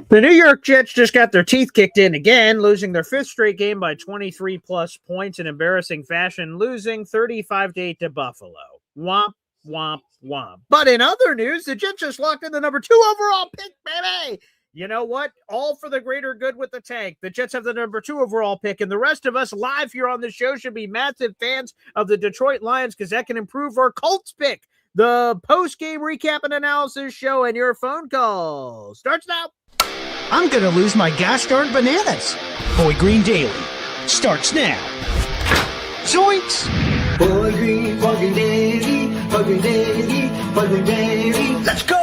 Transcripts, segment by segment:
The New York Jets just got their teeth kicked in again, losing their fifth straight game by 23-plus points in embarrassing fashion, losing 35-8 to Buffalo. Womp, womp, womp. But in other news, the Jets just locked in the number 2 overall pick, baby! You know what? All for the greater good with the tank. The Jets have the number 2 overall pick, and the rest of us live here on the show should be massive fans of the Detroit Lions because that can improve our Colts pick. The post-game recap and analysis show and your phone call starts now. I'm going to lose my gosh darn bananas. Boy Green Daily starts now. Zoinks! Boy Green fucking Daily, fucking Daily, fucking Daily. Let's go!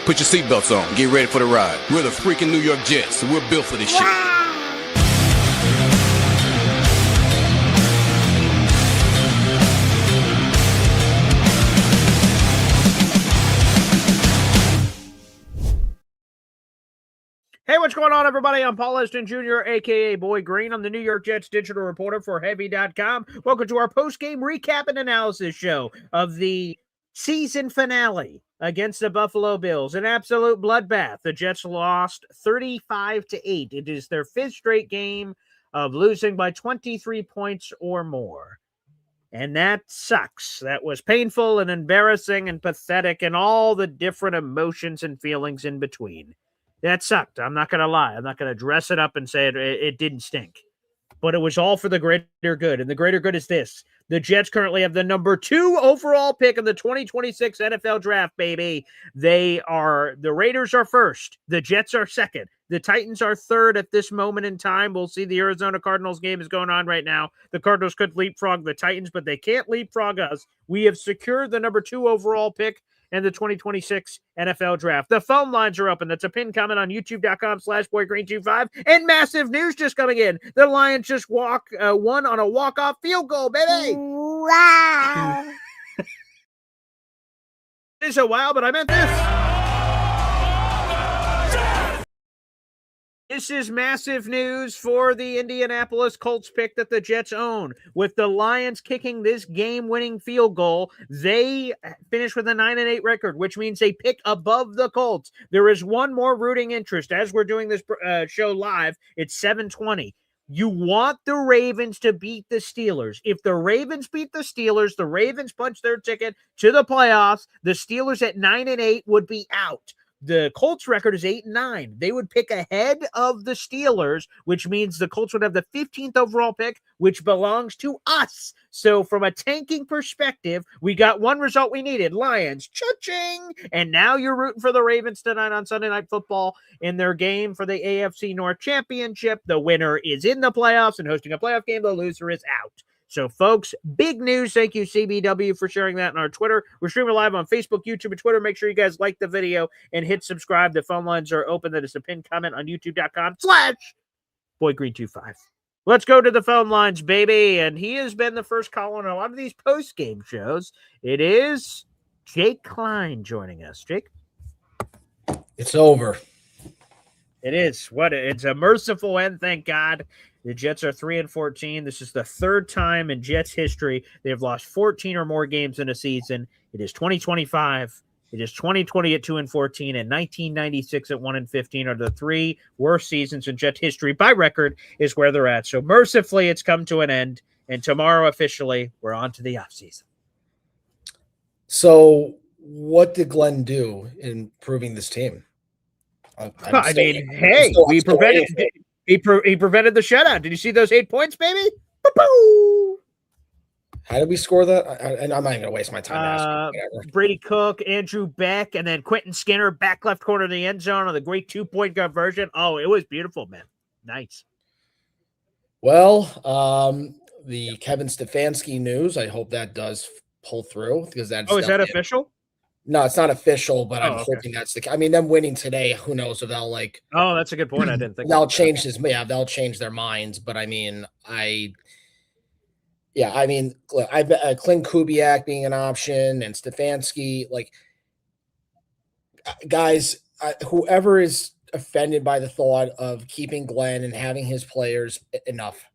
Put your seatbelts on. Get ready for the ride. We're the freaking New York Jets, so we're built for this shit. Hey, what's going on, everybody? I'm Paul Eston Jr., a.k.a. Boy Green. I'm the New York Jets digital reporter for Heavy.com. Welcome to our post-game recap and analysis show of the season finale against the Buffalo Bills. An absolute bloodbath. The Jets lost 35-8. It is their fifth straight game of losing by 23 points or more. And that sucks. That was painful and embarrassing and pathetic and all the different emotions and feelings in between. That sucked. I'm not going to lie. I'm not going to dress it up and say it didn't stink. But it was all for the greater good. And the greater good is this. The Jets currently have the number 2 overall pick in the 2026 NFL draft, baby. The Raiders are first. The Jets are second. The Titans are third at this moment in time. We'll see. The Arizona Cardinals game is going on right now. The Cardinals could leapfrog the Titans, but they can't leapfrog us. We have secured the number 2 overall pick and the 2026 NFL draft. The phone lines are open. That's a pinned comment on youtube.com/boygreen25. And massive news just coming in. The Lions just won on a walk-off field goal, baby. Wow. It is a wow, but I meant this. This is massive news for the Indianapolis Colts pick that the Jets own. With the Lions kicking this game-winning field goal, they finish with a 9-8 record, which means they pick above the Colts. There is one more rooting interest. As we're doing this show live, it's 7:20. You want the Ravens to beat the Steelers. If the Ravens beat the Steelers, the Ravens punch their ticket to the playoffs. The Steelers at 9-8 would be out. The Colts record is 8-9. They would pick ahead of the Steelers, which means the Colts would have the 15th overall pick, which belongs to us. So from a tanking perspective, we got one result we needed. Lions, cha-ching! And now you're rooting for the Ravens tonight on Sunday Night Football in their game for the AFC North Championship. The winner is in the playoffs and hosting a playoff game. The loser is out. So, folks, big news. Thank you, CBW, for sharing that on our Twitter. We're streaming live on Facebook, YouTube, and Twitter. Make sure you guys like the video and hit subscribe. The phone lines are open. That is a pinned comment on youtube.com/boygreen25. Let's go to the phone lines, baby. And he has been the first caller on a lot of these post-game shows. It is Jake Klein joining us. Jake? It's over. It is. It's a merciful end, thank God. The Jets are 3-14. This is the third time in Jets history they have lost 14 or more games in a season. It is 2025. It is 2020 at 2-14, and 1996 at 1-15 are the 3 worst seasons in Jet history by record. Is where they're at. So mercifully, it's come to an end, and tomorrow officially we're on to the offseason. So, what did Glenn do in proving this team? We prevented. He prevented the shutout. Did you see those 8 points, baby? Boo-boo! How did we score that? And I'm not even going to waste my time asking. Brady Cook, Andrew Beck, and then Quentin Skinner, back left corner of the end zone on the great 2-point conversion. Oh, it was beautiful, man. Nice. Well, the Kevin Stefanski news, I hope that does pull through. Because that's is that official? No, it's not official, but I'm hoping that's the. I mean, them winning today, who knows if they'll Oh, that's a good point. I didn't think they'll change his. Yeah, they'll change their minds. But I mean, Clint Kubiak being an option and Stefanski, guys, whoever is offended by the thought of keeping Glenn and having his players, enough.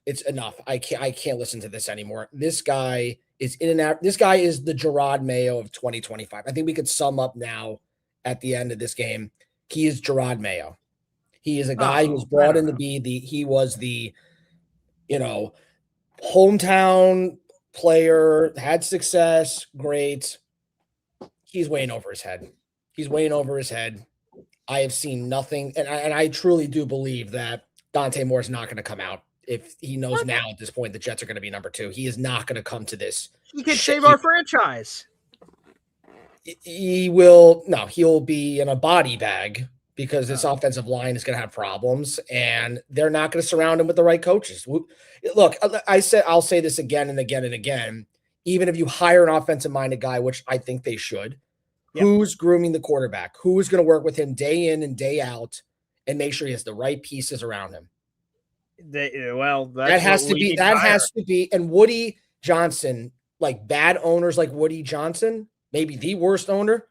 It's enough. I can't listen to this anymore. This guy is in and out. This guy is the Gerard Mayo of 2025. I think we could sum up now at the end of this game. He is Gerard Mayo. He is a guy who was brought in to be he was the, hometown player, had success, great. He's weighing over his head. He's weighing over his head. I have seen nothing, and I truly do believe that Dante Moore is not going to come out. If he knows now at this point the Jets are going to be number 2, he is not going to come to this. He could save our franchise. He will. No, he'll be in a body bag because this offensive line is going to have problems, and they're not going to surround him with the right coaches. Look, I'll say this again and again and again. Even if you hire an offensive-minded guy, which I think they should, who's grooming the quarterback? Who's going to work with him day in and day out and make sure he has the right pieces around him? That has to be. And Woody Johnson, like bad owners like Woody Johnson, maybe the worst owner,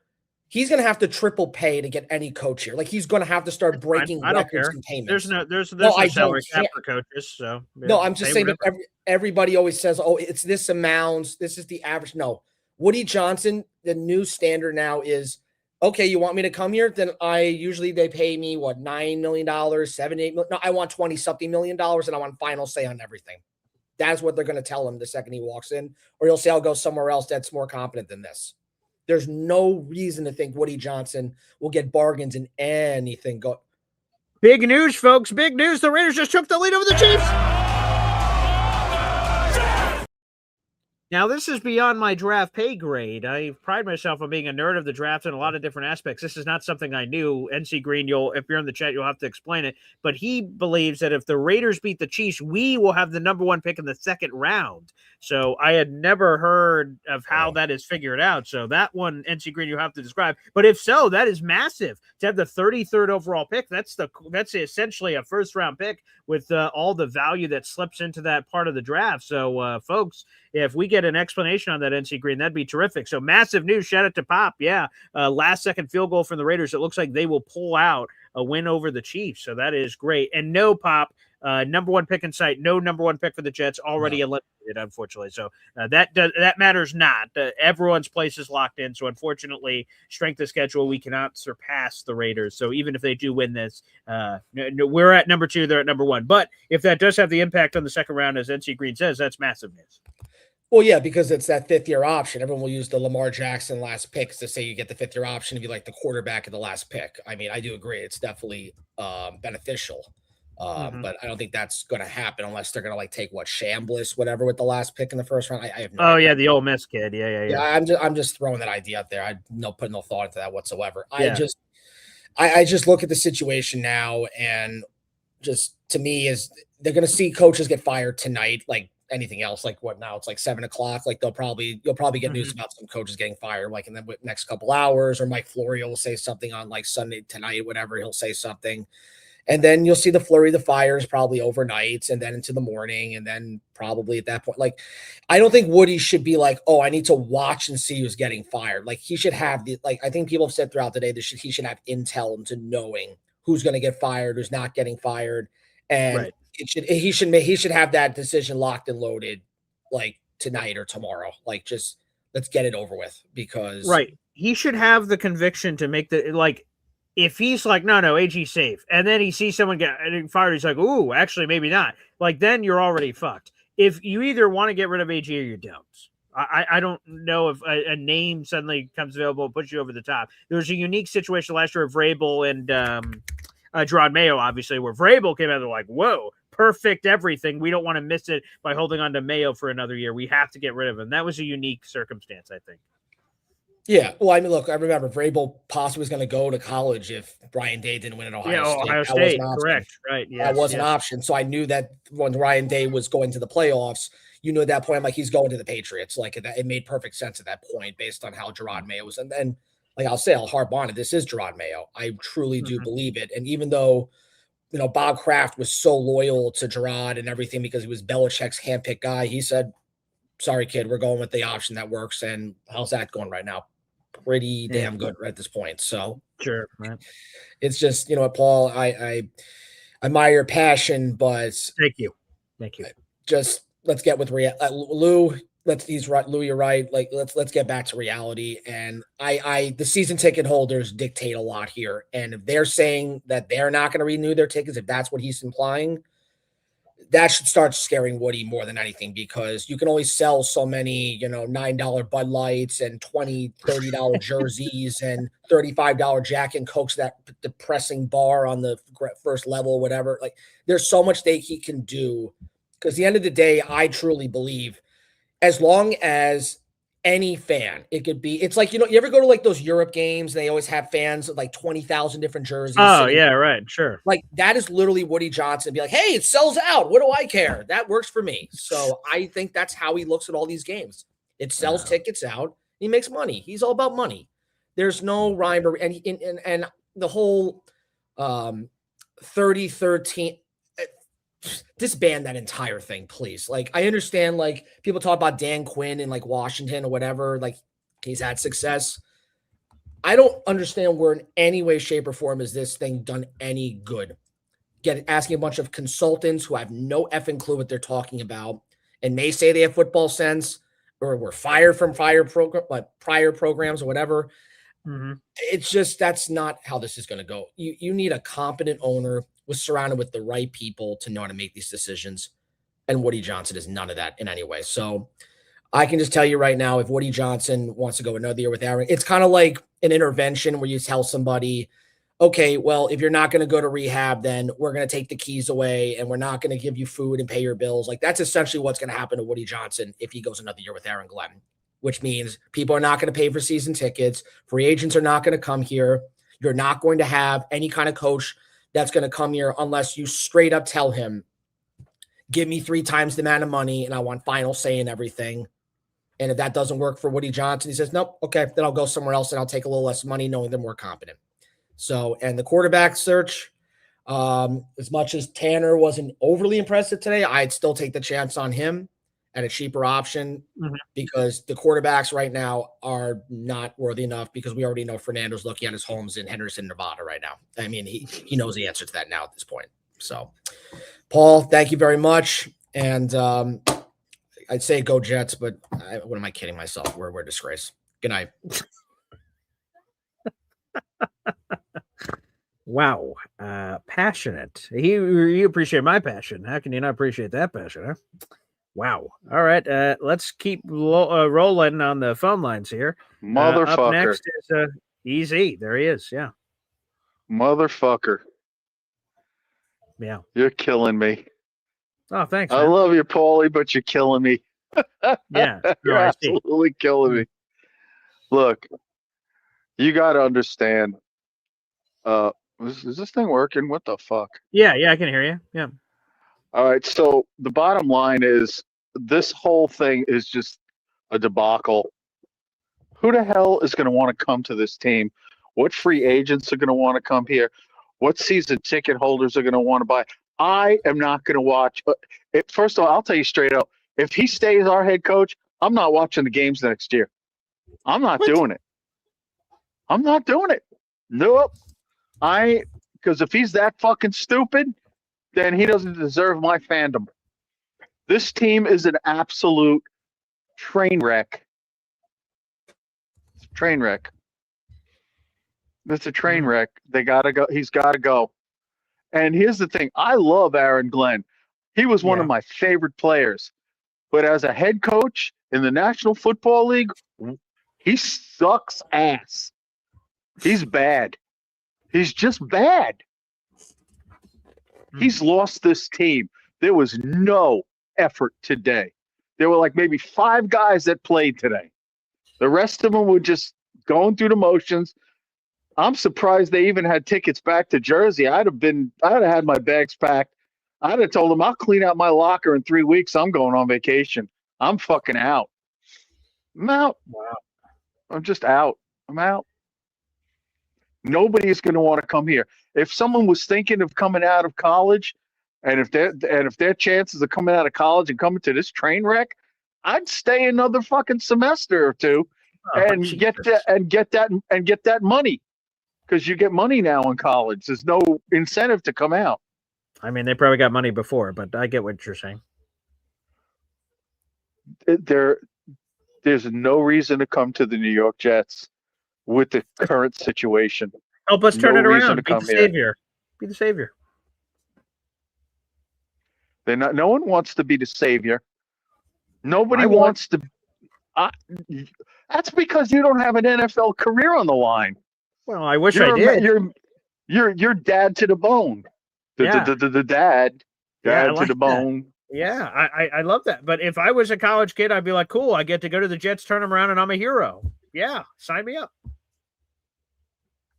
he's going to have to triple pay to get any coach here. Like he's going to have to start breaking records and payments. There's no salary cap for coaches. So no, I'm just saying that everybody always says, "Oh, it's this amount. This is the average." No, Woody Johnson. The new standard now is, okay, you want me to come here? Then they pay me what, $9 million, $7, $8 million. No, I want 20-something million, and I want final say on everything. That's what they're going to tell him the second he walks in, or he'll say, I'll go somewhere else that's more competent than this. There's no reason to think Woody Johnson will get bargains in anything. Big news, folks. Big news. The Raiders just took the lead over the Chiefs. Now, this is beyond my draft pay grade. I pride myself on being a nerd of the draft in a lot of different aspects. This is not something I knew. NC Green, if you're in the chat, you'll have to explain it. But he believes that if the Raiders beat the Chiefs, we will have the number 1 pick in the second round. So I had never heard of how that is figured out. So that one, NC Green, you have to describe. But if so, that is massive. To have the 33rd overall pick, that's essentially a first-round pick with all the value that slips into that part of the draft. So, folks, if we get an explanation on that, NC Green, that'd be terrific. So massive news. Shout out to Pop. Yeah. Last-second field goal from the Raiders. It looks like they will pull out a win over the Chiefs. So that is great. And no, Pop, number 1 pick in sight. No number 1 pick for the Jets. Already eliminated, unfortunately. So that matters not. Everyone's place is locked in. So unfortunately, strength of schedule, we cannot surpass the Raiders. So even if they do win this, we're at number 2. They're at number 1. But if that does have the impact on the second round, as NC Green says, that's massive news. Well, yeah, because it's that 5th-year option. Everyone will use the Lamar Jackson last picks to say you get the 5th-year option if you like the quarterback of the last pick. I mean, I do agree. It's definitely beneficial. But I don't think that's going to happen unless they're going to like take Chambliss, whatever, with the last pick in the first round. I have no idea. Yeah, the Ole Miss kid. Yeah. I'm just throwing that idea out there. I put no thought into that whatsoever. Yeah. I just look at the situation now, and just to me is they're going to see coaches get fired tonight, like anything else. Like what now? It's like 7:00. Like you'll probably get news about some coaches getting fired, like in the next couple hours, or Mike Florio will say something on like Sunday tonight, whatever. He'll say something. And then you'll see the flurry of the fires probably overnight and then into the morning. And then probably at that point, like, I don't think Woody should be like, oh, I need to watch and see who's getting fired. Like he should have I think people have said throughout the day that he should have intel into knowing who's going to get fired, who's not getting fired. And he should have that decision locked and loaded like tonight or tomorrow. Like just let's get it over with because he should have the conviction to make if he's like, no, AG's safe, and then he sees someone getting fired, he's like, ooh, actually, maybe not. Like, then you're already fucked. If you either want to get rid of AG or you don't. I don't know if a name suddenly comes available and puts you over the top. There was a unique situation last year of Vrabel and Gerard Mayo, obviously, where Vrabel came out and they're like, whoa, perfect everything. We don't want to miss it by holding on to Mayo for another year. We have to get rid of him. That was a unique circumstance, I think. Yeah, well, I mean, look, I remember Vrabel possibly was going to go to college if Brian Day didn't win at Ohio State. Ohio State, correct, right? Yeah, that was an option. So I knew that when Ryan Day was going to the playoffs, at that point, I'm like, he's going to the Patriots. Like it made perfect sense at that point based on how Gerard Mayo was. And then, like I'll harp on it. This is Gerard Mayo. I truly do believe it. And even though, Bob Kraft was so loyal to Gerard and everything because he was Belichick's handpicked guy, he said, sorry, kid, we're going with the option that works. And how's that going right now? Pretty damn good at this point. So sure, man. It's just, Paul, I admire your passion, but thank you. Thank you. Just let's get with Lou. Lou, you're right. Like let's get back to reality. And the season ticket holders dictate a lot here. And if they're saying that they're not going to renew their tickets, if that's what he's implying, that should start scaring Woody more than anything, because you can only sell so many, $9 Bud Lights and $20, $30 jerseys and $35 Jack and Cokes, that depressing bar on the first level, whatever. Like, there's so much he can do, because at the end of the day, I truly believe, as long as any fan, it's like, you ever go to like those Europe games, and they always have fans of like 20,000 different jerseys. Oh, yeah, right. Sure. Like, that is literally Woody Johnson. Be like, hey, it sells out. What do I care? That works for me. So I think that's how he looks at all these games. It sells tickets out. He makes money. He's all about money. There's no rhyme or, and the whole 30-13, disband that entire thing, please. Like, I understand, like, people talk about Dan Quinn in like Washington or whatever, like he's had success. I don't understand where in any way, shape, or form is this thing done any good. Asking a bunch of consultants who have no effing clue what they're talking about, and may say they have football sense or were fired from prior programs or whatever. Mm-hmm. It's just, that's not how this is going to go. You need a competent owner, was surrounded with the right people to know how to make these decisions. And Woody Johnson is none of that in any way. So I can just tell you right now, if Woody Johnson wants to go another year with Aaron, it's kind of like an intervention where you tell somebody, okay, well, if you're not going to go to rehab, then we're going to take the keys away and we're not going to give you food and pay your bills. Like, that's essentially what's going to happen to Woody Johnson if he goes another year with Aaron Glenn, which means people are not going to pay for season tickets. Free agents are not going to come here. You're not going to have any kind of coach that's going to come here unless you straight up tell him, give me 3 times the amount of money and I want final say in everything. And if that doesn't work for Woody Johnson, he says, nope, okay, then I'll go somewhere else and I'll take a little less money knowing they're more competent. So, and the quarterback search, as much as Tanner wasn't overly impressive today, I'd still take the chance on him at a cheaper option, because the quarterbacks right now are not worthy enough, because we already know Fernando's looking at his homes in Henderson, Nevada right now. I mean, he knows the answer to that now at this point. So, Paul, thank you very much. And I'd say go Jets, but what am I kidding myself? We're a disgrace. Good night. Wow. Passionate. You appreciate my passion. How can you not appreciate that passion, huh? Wow. All right. Let's keep rolling on the phone lines here. Motherfucker. Up next is Easy. There he is. Yeah. Motherfucker. Yeah. You're killing me. Oh, thanks. I man. love you, Paulie, but you're killing me. Yeah. You're absolutely killing me. Look, you got to understand. Is this thing working? What the fuck? Yeah. I can hear you. Yeah. All right. So the bottom line is, this whole thing is just a debacle. Who the hell is going to want to come to this team? What free agents are going to want to come here? What season ticket holders are going to want to buy? I am not going to watch. First of all, I'll tell you straight up, if he stays our head coach, I'm not watching the games next year. I'm not doing it. I'm not doing it. Nope. Because if he's that fucking stupid, then he doesn't deserve my fandom. This team is an absolute train wreck. Train wreck. It's a train wreck. They gotta go. He's gotta go. And here's the thing. I love Aaron Glenn. He was one of my favorite players. But as a head coach in the National Football League, he sucks ass. He's bad. He's just bad. He's lost this team. There was no effort today. There were like maybe 5 guys that played today. The rest of them were just going through the motions. I'm surprised they even had tickets back to Jersey. I'd have had my bags packed. I'd have told them, I'll clean out my locker in 3 weeks. I'm going on vacation. I'm fucking out. I'm out. Wow. I'm just out. I'm out. Nobody is going to want to come here. If someone was thinking of coming out of college, and if their chances of coming out of college and coming to this train wreck, I'd stay another fucking semester or two and get that money, because you get money now in college. There's no incentive to come out. I mean, they probably got money before, but I get what you're saying. there's no reason to come to the New York Jets with the current situation. Help us turn No it reason around. to Be the come here. savior. Be the savior. No one wants to be the savior. Nobody I would. wants to. That's because you don't have an NFL career on the line. Well, I wish I did. You're dad to the bone. Yeah. The dad Yeah, I to like the that. bone. Yeah, I love that. But if I was a college kid, I'd be like, cool, I get to go to the Jets, turn them around, and I'm a hero. Yeah, sign me up.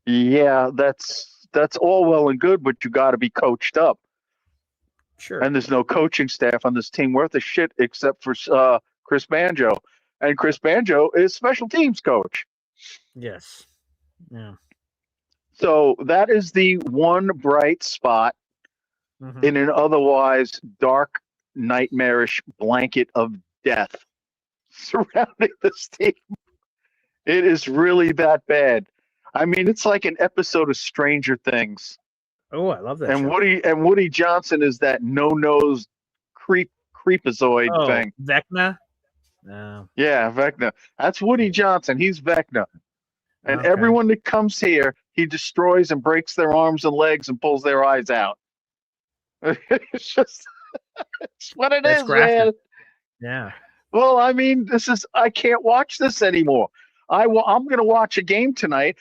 Yeah, that's all well and good, but you got to be coached up. Sure. And there's no coaching staff on this team worth a shit except for Chris Banjo, and Chris Banjo is special teams coach. Yes. Yeah. So that is the one bright spot in an otherwise dark, nightmarish blanket of death surrounding this team. It is really that bad. I mean, it's like an episode of Stranger Things. Oh, I love that. And show. Woody Johnson is that no-nose creepazoid thing. Vecna? No. Yeah, Vecna. That's Woody Johnson. He's Vecna. And Okay. everyone that comes here, he destroys and breaks their arms and legs and pulls their eyes out. It's just it's what it That's is, graphic. man. Yeah. Well, I mean, I can't watch this anymore. I'm going to watch a game tonight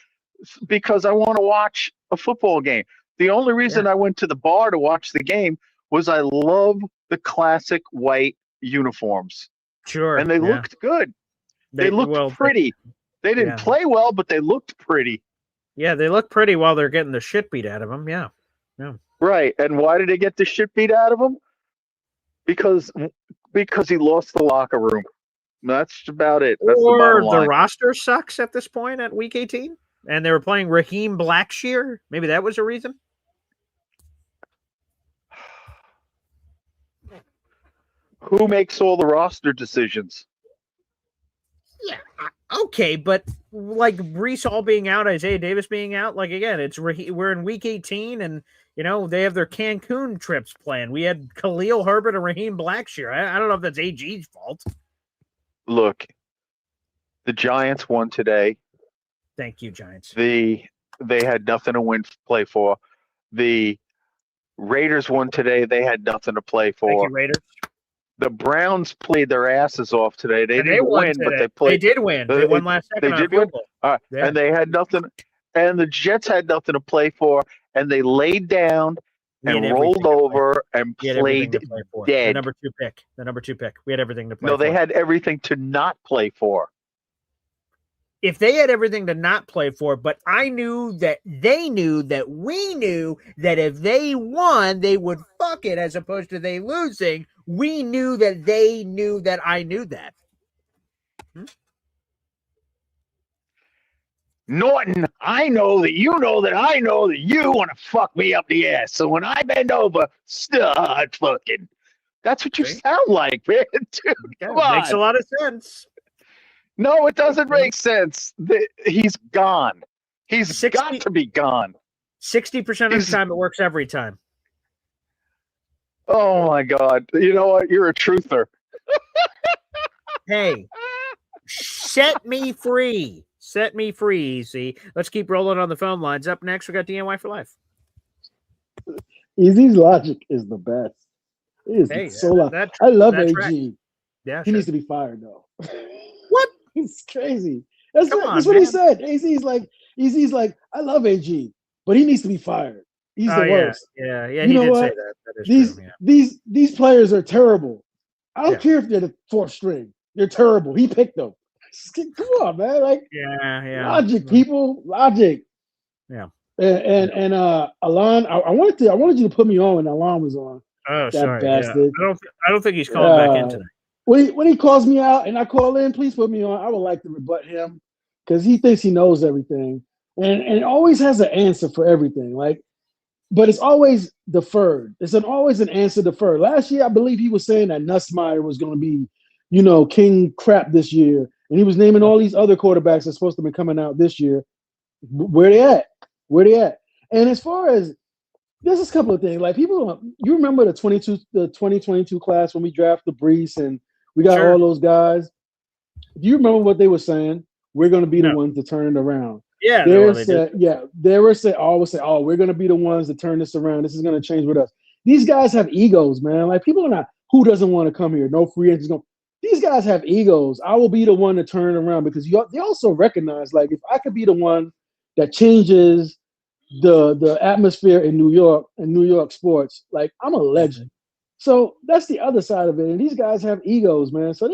because I want to watch a football game. The only reason I went to the bar to watch the game was I love the classic white uniforms. Sure. And they looked good. They looked pretty. They didn't play well, but they looked pretty. Yeah, they look pretty while they're getting the shit beat out of them. Yeah. Yeah. Right. And why did they get the shit beat out of him? Because he lost the locker room. That's about it. That's Or the bottom line. the roster sucks at this point at week 18, and they were playing Raheem Blackshear. Maybe that was a reason. Who makes all the roster decisions? Yeah, okay, but like Brees Hall being out, Isaiah Davis being out, like again, we're in week 18, and they have their Cancun trips planned. We had Khalil Herbert and Raheem Blackshear. I don't know if that's AG's fault. Look, the Giants won today. Thank you, Giants. They had nothing to play for. The Raiders won today. They had nothing to play for. Thank you, Raiders. The Browns played their asses off today. They didn't win, but they played. They did win. They won last second. They did win. And they had nothing. And the Jets had nothing to play for. And they laid down and rolled over and played dead. The number two pick. We had everything to play for. No, they had everything to not play for. If they had everything to not play for, but I knew that they knew that we knew that if they won, they would fuck it as opposed to they losing. We knew that they knew that I knew that. Norton, I know that you know that I know that you want to fuck me up the ass. So when I bend over, start fucking. That's what you sound like, man. Dude, come on. Makes a lot of sense. No, it doesn't make sense. He's gone. He's got to be gone. 60% of the time, it works every time. Oh, my God. You know what? You're a truther. Hey, set me free. Set me free, Easy. Let's keep rolling on the phone lines. Up next, we got DNY for life. Easy's logic is the best. It is so logical. I love AG. Right. Yeah, he needs to be fired, though. What? It's crazy. That's what he said. Easy's like, I love AG, but he needs to be fired. He's the worst. Yeah, he did say that. That is true, these players are terrible. I don't care if they're the fourth string. They're terrible. He picked them. Come on, man. Like, logic, people. Logic. Yeah. And Alon, I wanted you to put me on when Alon was on. Oh, sorry. Bastard. Yeah. I don't think he's calling back in today. When he calls me out and I call in, please put me on. I would like to rebut him because he thinks he knows everything and always has an answer for everything. Like, but it's always deferred. It's always an answer deferred. Last year, I believe he was saying that Nussmeier was going to be, king crap this year, and he was naming all these other quarterbacks that's supposed to be coming out this year. Where they at? And as far as there's a couple of things like you remember the 2022 class when we drafted Brees and We got Sure. all those guys. Do you remember what they were saying? We're going to be the No. ones to turn it around. Yeah, They well, they did. said, yeah, they were saying, always say, oh, we're going to be the ones to turn this around. This is going to change with us. These guys have egos, man. Like people are not, who doesn't want to come here? No free agents going. These guys have egos. I will be the one to turn around because they also recognize, like, if I could be the one that changes the atmosphere in New York and New York sports, like I'm a legend. So that's the other side of it. And these guys have egos, man. So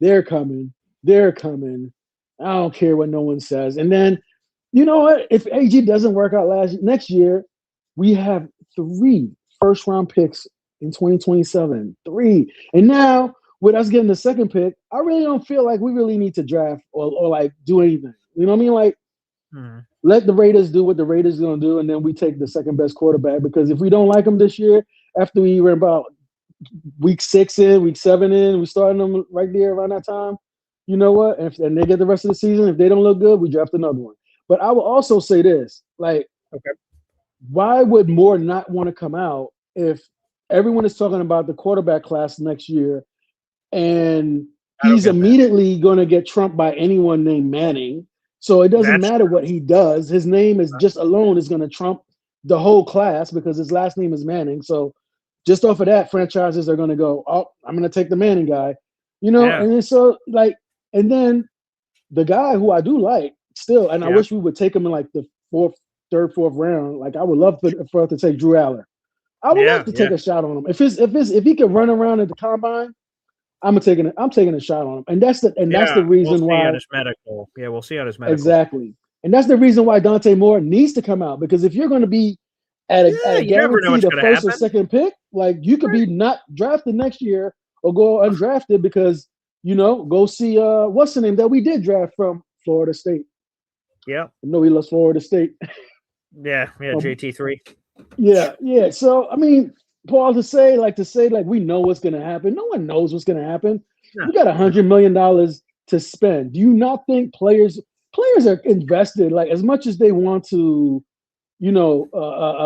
they're coming. They're coming. I don't care what no one says. And then, you know what? If AG doesn't work out next year, we have 3 first-round picks in 2027. 3. And now, with us getting the second pick, I really don't feel like we really need to draft or like do anything. You know what I mean? Like, let the Raiders do what the Raiders are going to do, and then we take the second best quarterback. Because if we don't like him this year, after we were about week 6 in, week 7 in, we starting them right there around that time. You know what? And they get the rest of the season, if they don't look good, we draft another one. But I will also say this, like, why would Moore not want to come out if everyone is talking about the quarterback class next year and he's immediately going to get trumped by anyone named Manning? So it doesn't matter what he does. His name is just alone is going to trump the whole class because his last name is Manning. So just off of that, franchises are going to go, oh, I'm going to take the Manning guy, you know? Yeah. And then so like, and then the guy who I do like still, and I wish we would take him in like the third, fourth round. Like I would love for us to take Drew Allen. I would love to take a shot on him. If he could run around at the combine, I'm taking a shot on him. And that's the reason why on his medical. Yeah, we'll see on his medical. Exactly. And that's the reason why Dante Moore needs to come out, because if you're going to be at a guaranteed the first or second pick, like you could be not drafted next year or go undrafted because, you know, go see what's the name that we did draft from Florida State. Yeah. I know he loves Florida State. Yeah, JT3. Yeah. So I mean, Paul, to say like we know what's gonna happen. No one knows what's gonna happen. No. We got $100 million to spend. Do you not think players are invested, like as much as they want to, you know,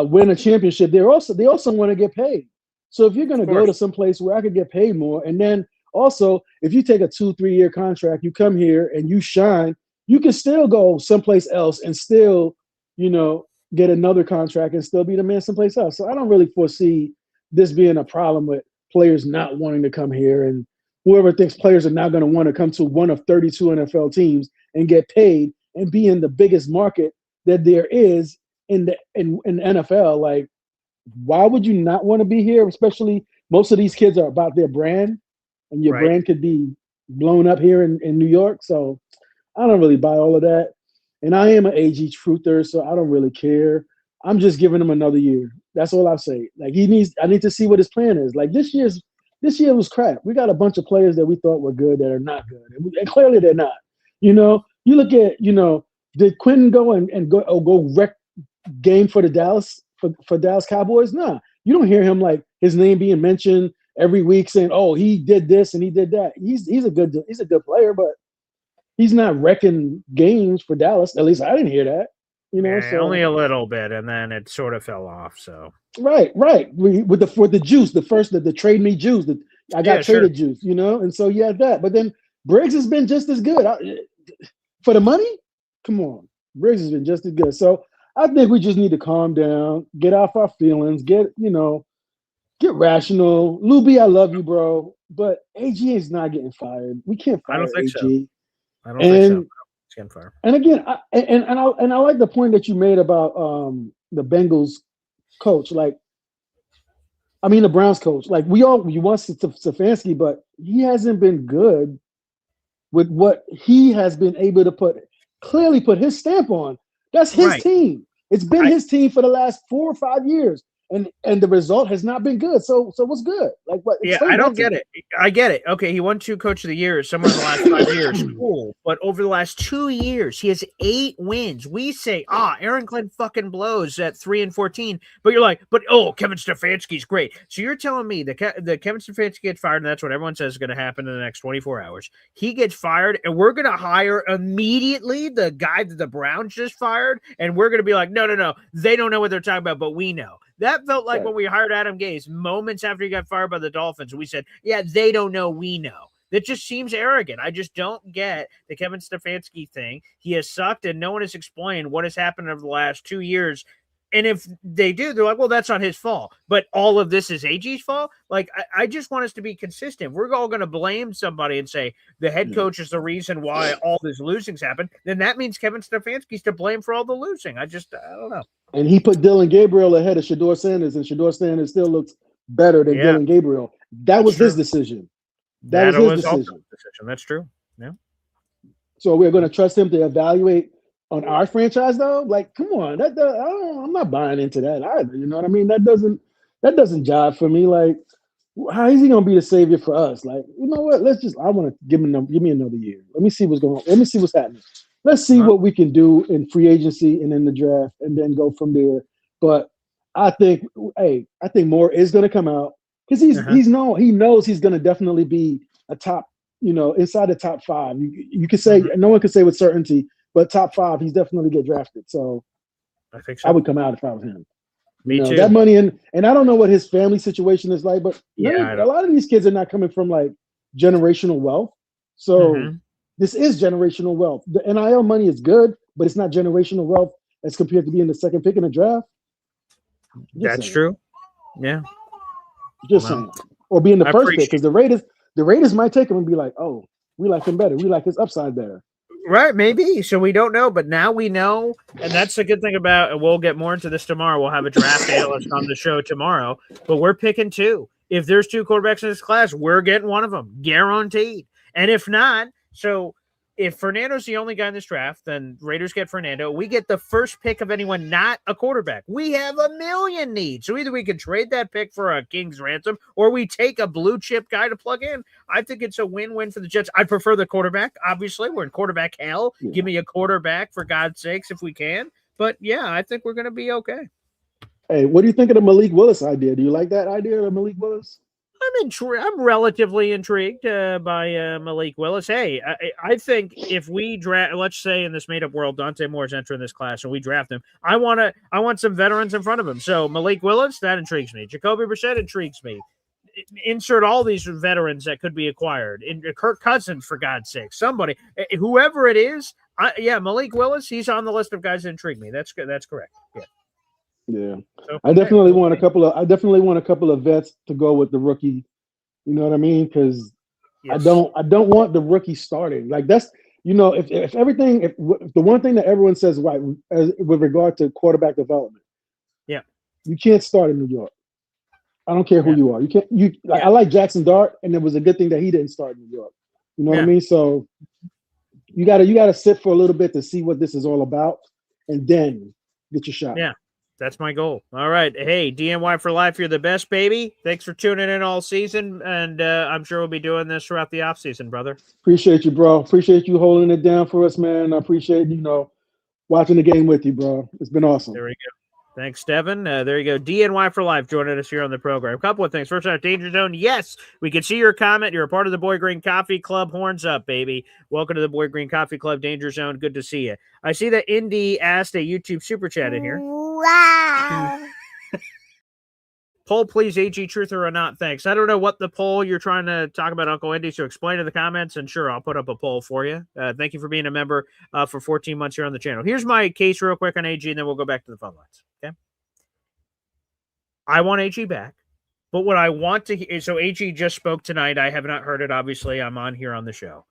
win a championship, they also want to get paid. So if you're going to go to some place where I could get paid more, and then also if you take a 2-3 year contract, you come here and you shine, you can still go someplace else and still, you know, get another contract and still be the man someplace else. So I don't really foresee this being a problem with players not wanting to come here, and whoever thinks players are not going to want to come to one of 32 NFL teams and get paid and be in the biggest market that there is in the NFL. Like, why would you not want to be here? Especially most of these kids are about their brand, and your brand could be blown up here in New York. So I don't really buy all of that. And I am an AG truther, so I don't really care. I'm just giving him another year. That's all I say. Like I need to see what his plan is. Like this year was crap. We got a bunch of players that we thought were good that are not good, and clearly they're not. You know, you look at, you know, did Quentin go and go wreck game for the Dallas Cowboys? Nah, you don't hear him like his name being mentioned every week saying, "Oh, he did this and he did that." He's a good player, but he's not wrecking games for Dallas. At least I didn't hear that. You know, so only a little bit, and then it sort of fell off. So right. With the juice, the trade me juice. I got traded juice. You know, and so you had that. But then Briggs has been just as good for the money. Come on, Briggs has been just as good. So I think we just need to calm down, get off our feelings, get rational. Luby, I love you, bro, but AG is not getting fired. We can't fire AG. I don't think so. And again, I like the point that you made about the Bengals coach. Like, I mean, the Browns coach. Like, we want Stefanski, but he hasn't been good with what he has been able to put his stamp on. That's his team. It's been his team for the last 4 or 5 years. And the result has not been good. So what's good? Like what? Yeah, I don't get it. I get it. Okay, he won 2 Coach of the Year somewhere in the last 5 years. Cool. But over the last 2 years, he has 8 wins. We say, Aaron Glenn fucking blows at 3-14. But you're like, Kevin Stefanski's great. So you're telling me that Kevin Stefanski gets fired, and that's what everyone says is going to happen in the next 24 hours. He gets fired, and we're going to hire immediately the guy that the Browns just fired, and we're going to be like, no. They don't know what they're talking about, but we know. That felt like when we hired Adam Gase moments after he got fired by the Dolphins. We said, yeah, they don't know, we know. That just seems arrogant. I just don't get the Kevin Stefanski thing. He has sucked, and no one has explained what has happened over the last 2 years. And if they do, they're like, well, that's not his fault. But all of this is AG's fault? Like, I just want us to be consistent. We're all going to blame somebody and say the head coach is the reason why all this losing's happened. Then that means Kevin Stefanski's to blame for all the losing. I don't know. And he put Dylan Gabriel ahead of Shedeur Sanders, and Shedeur Sanders still looks better than Dylan Gabriel. That was his decision. That was his decision. That's true. Yeah. So we're going to trust him to evaluate on our franchise, though. Like, come on, I'm not buying into that either. You know what I mean? That doesn't jive for me. Like, how is he going to be the savior for us? Like, you know what? I want to give me another year. Let me see what's going on. Let me see what's happening. Let's see what we can do in free agency and in the draft, and then go from there. But I think more is going to come out because he knows he's going to definitely be a top, inside the top 5. You could say no one could say with certainty, but top 5, he's definitely get drafted. So I think so. I would come out if I was him. Me too. That money and I don't know what his family situation is like, but a lot of these kids are not coming from like generational wealth. So this is generational wealth. The NIL money is good, but it's not generational wealth as compared to being the second pick in the draft. That's true. Yeah. Just saying. Or being the first pick, because the Raiders might take him and be like, oh, we like him better. We like his upside better. Right, maybe. So we don't know, but now we know, and that's the good thing about. And we'll get more into this tomorrow. We'll have a draft analyst on the show tomorrow. But we're picking 2. If there's 2 quarterbacks in this class, we're getting one of them, guaranteed. And if not, so if Fernando's the only guy in this draft, then Raiders get Fernando. We get the first pick of anyone not a quarterback. We have a million needs. So either we can trade that pick for a king's ransom or we take a blue chip guy to plug in. I think it's a win-win for the Jets. I prefer the quarterback. Obviously, we're in quarterback hell. Yeah. Give me a quarterback for God's sakes if we can. But yeah, I think we're going to be okay. Hey, what do you think of the Malik Willis idea? Do you like that idea of Malik Willis? I'm relatively intrigued by Malik Willis. Hey, I think if we draft, let's say in this made-up world, Dante Moore's entering this class and we draft him, I want some veterans in front of him. So Malik Willis, that intrigues me. Jacoby Brissett intrigues me. Insert all these veterans that could be acquired. Kirk Cousins, for God's sake, somebody, whoever it is. Malik Willis, he's on the list of guys that intrigue me. That's good. That's correct. Yeah. Yeah, so, I definitely want a couple of vets to go with the rookie. You know what I mean? Because I don't want the rookie starting. Like that's if the one thing that everyone says right with regard to quarterback development, you can't start in New York. I don't care who you are. You can't. I like Jackson Dart, and it was a good thing that he didn't start in New York. You know what I mean? So you gotta sit for a little bit to see what this is all about, and then get your shot. Yeah. That's my goal. All right. Hey, DNY for life. You're the best, baby. Thanks for tuning in all season. And I'm sure we'll be doing this throughout the off season, brother. Appreciate you, bro. Appreciate you holding it down for us, man. I appreciate, watching the game with you, bro. It's been awesome. There we go. Thanks, Devin. There you go. DNY for life joining us here on the program. A couple of things. First off, Danger Zone. Yes, we can see your comment. You're a part of the Boy Green Coffee Club. Horns up, baby. Welcome to the Boy Green Coffee Club, Danger Zone. Good to see you. I see that Indy asked a YouTube super chat in here. Wow. Poll, please, AG, truther or not? Thanks. I don't know what the poll you're trying to talk about, Uncle Indy, so explain in the comments, and sure, I'll put up a poll for you. Thank you for being a member for 14 months here on the channel. Here's my case real quick on AG, and then we'll go back to the phone lines, okay? I want AG back, but what I want to – so AG just spoke tonight. I have not heard it, obviously. I'm on here on the show.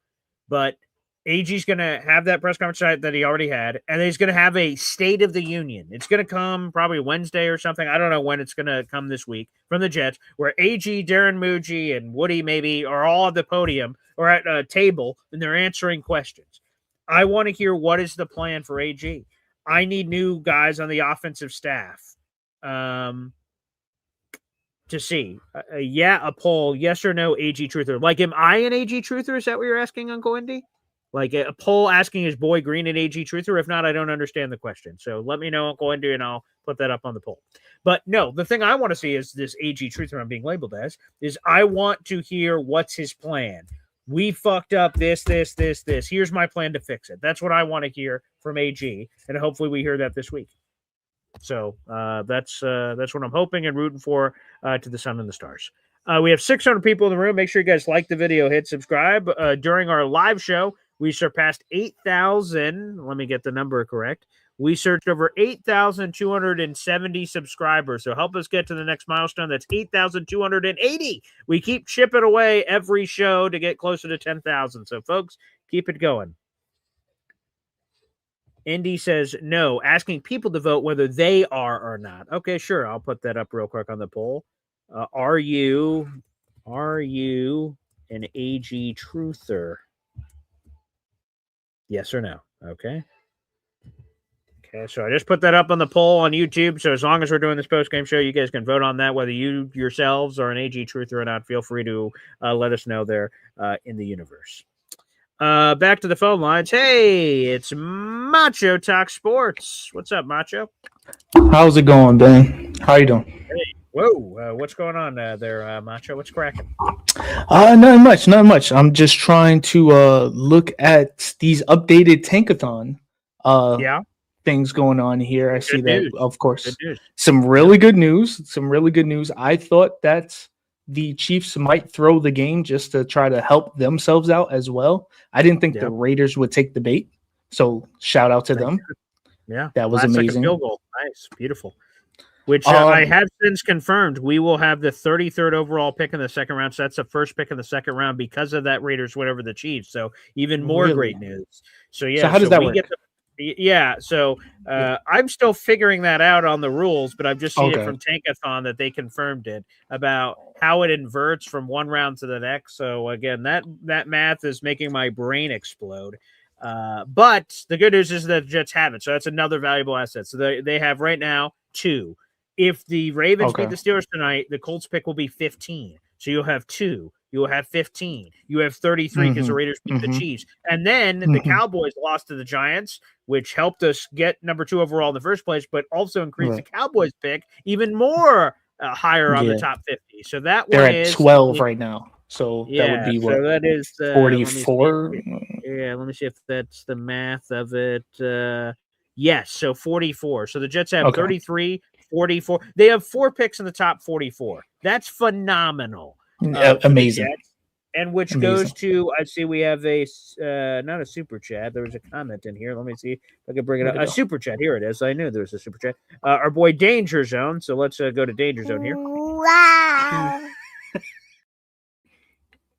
But AG's going to have that press conference that he already had, and he's going to have a State of the Union. It's going to come probably Wednesday or something. I don't know when it's going to come this week from the Jets, where AG, Darren Muji, and Woody maybe are all at the podium or at a table, and they're answering questions. I want to hear what is the plan for AG. I need new guys on the offensive staff to see. A poll, yes or no, AG truther. Like, am I an AG truther? Is that what you're asking, Uncle Indy? Like a poll asking is Boy Green an AG truther? If not, I don't understand the question. So let me know, Uncle Indy, and I'll put that up on the poll. But no, the thing I want to see is this AG truther I'm being labeled as, is I want to hear what's his plan. We fucked up this. Here's my plan to fix it. That's what I want to hear from AG, and hopefully we hear that this week. So that's what I'm hoping and rooting for to the sun and the stars. We have 600 people in the room. Make sure you guys like the video, hit subscribe. During our live show, we surpassed 8,000. Let me get the number correct. We searched over 8,270 subscribers. So help us get to the next milestone. That's 8,280. We keep chipping away every show to get closer to 10,000. So, folks, keep it going. Indy says no, asking people to vote whether they are or not. Okay, sure. I'll put that up real quick on the poll. Are you an AG truther? Yes or no? Okay. Okay, so I just put that up on the poll on YouTube. So as long as we're doing this post-game show, you guys can vote on that. Whether you yourselves are an AG truther or not, feel free to let us know there in the universe. Back to the phone lines. Hey, it's Macho Talk Sports. What's up, Macho? How's it going, Ben? How you doing? Hey, whoa, what's going on there, Macho? What's cracking? Not much. I'm just trying to look at these updated Tankathon things going on here. I see that, of course. Some really good news. I thought that the Chiefs might throw the game just to try to help themselves out as well. I didn't think the Raiders would take the bait. So shout out to them. Yeah, that was amazing. Like a field goal. Nice, beautiful. Which I have since confirmed. We will have the 33rd overall pick in the second round. So that's the first pick in the second round because of that Raiders win over the Chiefs. So even more great news. So yeah, so how does that work? So I'm still figuring that out on the rules, but I've just seen it from Tankathon that they confirmed it about how it inverts from one round to the next. So again, that math is making my brain explode. But the good news is that the Jets have it. So that's another valuable asset. So they have right now 2. If the Ravens beat the Steelers tonight, the Colts pick will be 15. So you'll have 2. You will have 15. You have 33 because the Raiders beat the Chiefs. And then the Cowboys lost to the Giants, which helped us get number 2 overall in the first place, but also increased the Cowboys pick even more higher on the top 50. So that they're one at is 12 right now. So that would be what? So that is 44. Let me see if that's the math of it. Yes, so 44. So the Jets have 33, 44. They have 4 picks in the top 44. That's phenomenal. Amazing. And which goes to, I see we have a, not a super chat. There was a comment in here. Let me see if I can bring it up. A super chat. Here it is. I knew there was a super chat. Our boy Danger Zone. So let's go to Danger Zone here. Wow.